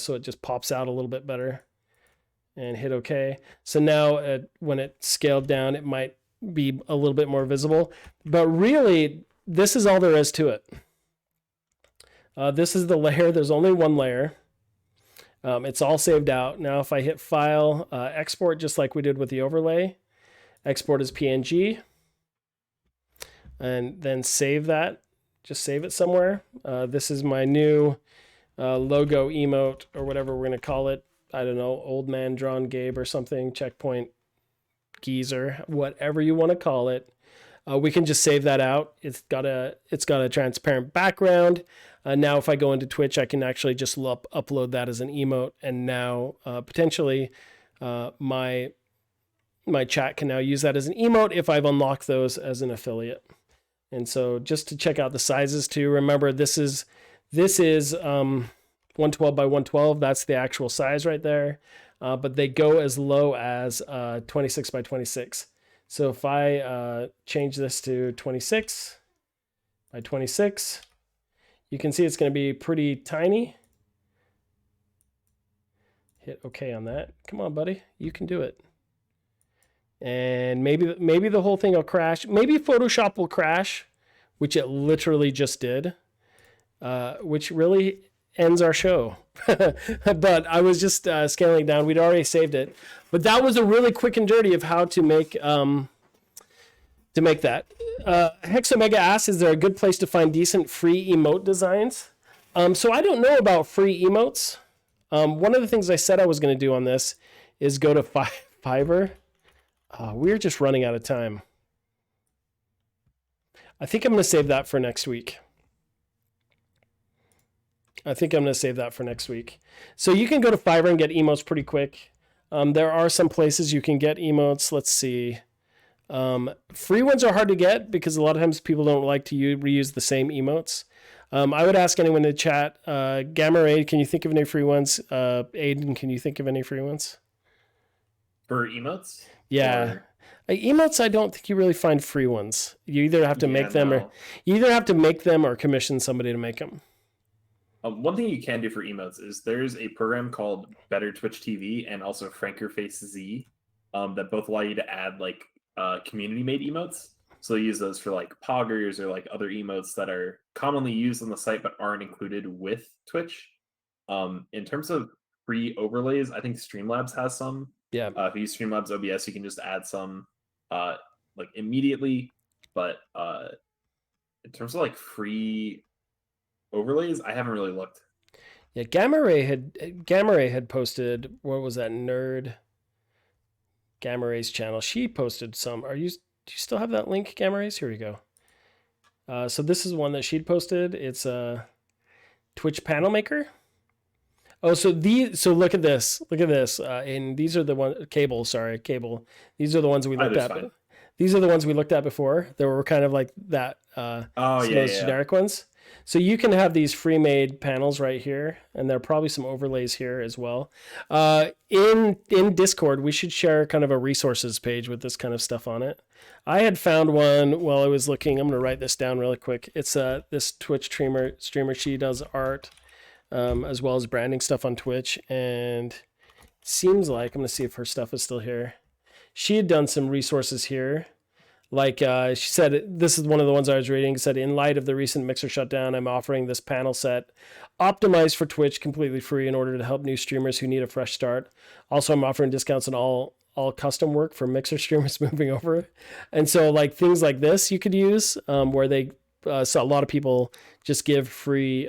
so it just pops out a little bit better. And hit OK. So now when it scaled down, it might be a little bit more visible, but really this is all there is to it. This is the layer. There's only one layer. It's all saved out. Now if I hit File, Export, just like we did with the overlay, export as PNG, and then save that. Just save it somewhere. This is my new logo emote, or whatever we're going to call it. I don't know, Old Man Drawn Gabe or something, checkpoint geezer, whatever you want to call it. We can just save that out. It's got a transparent background. Now if I go into Twitch, I can actually just upload that as an emote, and now potentially my chat can now use that as an emote if I've unlocked those as an affiliate. And so just to check out the sizes too, remember this is 112 by 112. That's the actual size right there. But they go as low as 26 by 26. So if I change this to 26 by 26, you can see it's going to be pretty tiny. Hit OK on that. Come on, buddy. You can do it. And maybe the whole thing will crash. Maybe Photoshop will crash, which it literally just did, which really ends our show. But I was just scaling down. We'd already saved it. But that was a really quick and dirty of how to make that. Hexomega asks, is there a good place to find decent free emote designs? So I don't know about free emotes. One of the things I said I was going to do on this is go to Fiverr. We're just running out of time. I think I'm going to save that for next week. So you can go to Fiverr and get emotes pretty quick. There are some places you can get emotes. Let's see. Free ones are hard to get because a lot of times people don't like to reuse the same emotes. I would ask anyone in the chat, Gamma Ray, can you think of any free ones? Aiden, can you think of any free ones? For emotes? Yeah. Or... Emotes, I don't think you really find free ones. You either have to make them or commission somebody to make them. One thing you can do for emotes is there's a program called Better Twitch TV and also Frankerface Z that both allow you to add like community made emotes. So they use those for like poggers or like other emotes that are commonly used on the site but aren't included with Twitch. In terms of free overlays, I think Streamlabs has some. Yeah. If you use Streamlabs OBS, you can just add some like immediately. But in terms of like free overlays, I haven't really looked. Yeah, Gamma Ray had posted, what was that, nerd Gamma Ray's channel. She posted some. Do you still have that link, Gamma Ray's? Here we go. So this is one that she'd posted. It's a Twitch panel maker. Oh, so look at this. And these are the cable. These are the ones we looked at. Fine. These are the ones we looked at before. They were kind of like that. Generic ones. So you can have these free-made panels right here, and there are probably some overlays here as well. In Discord, we should share kind of a resources page with this kind of stuff on it. I had found one while I was looking. I'm going to write this down really quick. It's this Twitch streamer. She does art as well as branding stuff on Twitch, and seems like, I'm going to see if her stuff is still here. She had done some resources here. Like she said, this is one of the ones I was reading. It said, in light of the recent Mixer shutdown, I'm offering this panel set optimized for Twitch, completely free, in order to help new streamers who need a fresh start. Also, I'm offering discounts on all custom work for Mixer streamers moving over. And so like things like this you could use where they so a lot of people just give free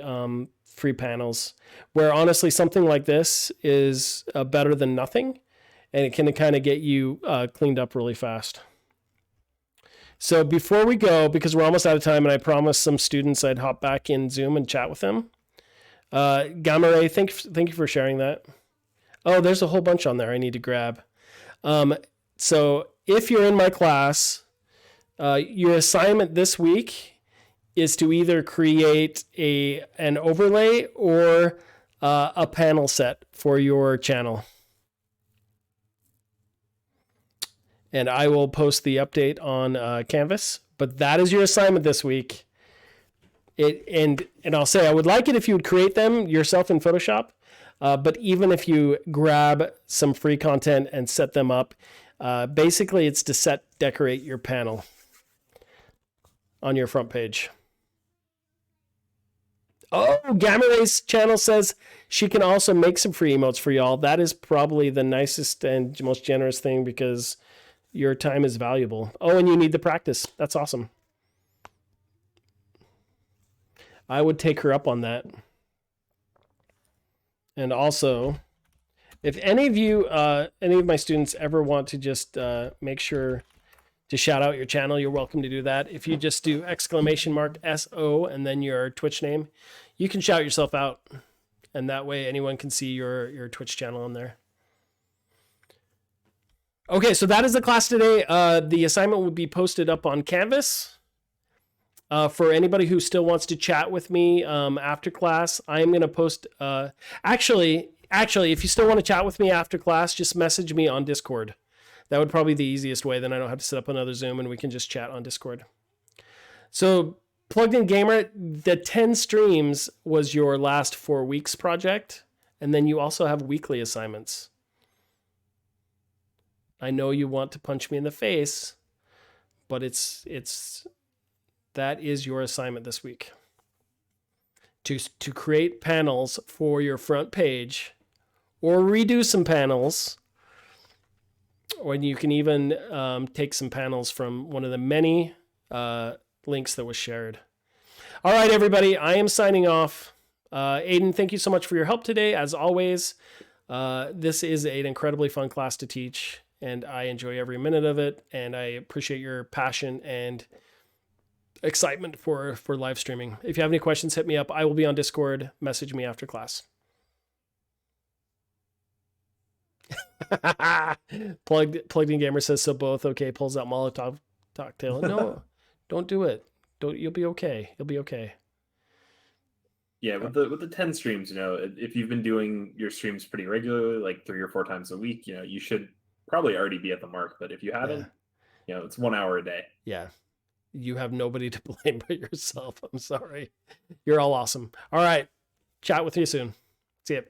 panels, where honestly something like this is better than nothing, and it can kind of get you cleaned up really fast. So before we go, because we're almost out of time, and I promised some students I'd hop back in Zoom and chat with them. Gamma Ray, thank you for sharing that. Oh, there's a whole bunch on there I need to grab. So if you're in my class, your assignment this week is to either create an overlay or a panel set for your channel. And I will post the update on Canvas. But that is your assignment this week. And I'll say, I would like it if you would create them yourself in Photoshop. But even if you grab some free content and set them up, basically it's to decorate your panel on your front page. Oh, Gamma Ray's channel says she can also make some free emotes for y'all. That is probably the nicest and most generous thing, because your time is valuable. Oh, and you need the practice. That's awesome. I would take her up on that. And also, if any of you, any of my students ever want to just make sure to shout out your channel, you're welcome to do that. If you just do !SO and then your Twitch name, you can shout yourself out. And that way anyone can see your Twitch channel on there. Okay, so that is the class today. The assignment will be posted up on Canvas. For anybody who still wants to chat with me after class, I am going to post... Actually, if you still want to chat with me after class, just message me on Discord. That would probably be the easiest way. Then I don't have to set up another Zoom and we can just chat on Discord. So, Plugged In Gamer, the 10 streams was your last 4 weeks project. And then you also have weekly assignments. I know you want to punch me in the face, but that is your assignment this week. To create panels for your front page, or redo some panels, or you can even take some panels from one of the many links that was shared. All right, everybody, I am signing off. Aiden, thank you so much for your help today, as always. This is an incredibly fun class to teach, and I enjoy every minute of it. And I appreciate your passion and excitement for live streaming. If you have any questions, hit me up. I will be on Discord. Message me after class. Plugged in gamer says so both. Okay, pulls out Molotov cocktail. No, don't do it. Don't. You'll be okay. You'll be okay. Yeah, with the 10 streams, if you've been doing your streams pretty regularly, like 3 or 4 times a week, you should probably already be at the mark. But if you haven't, it's 1 hour a day. Yeah. You have nobody to blame but yourself. I'm sorry. You're all awesome. All right. Chat with you soon. See ya.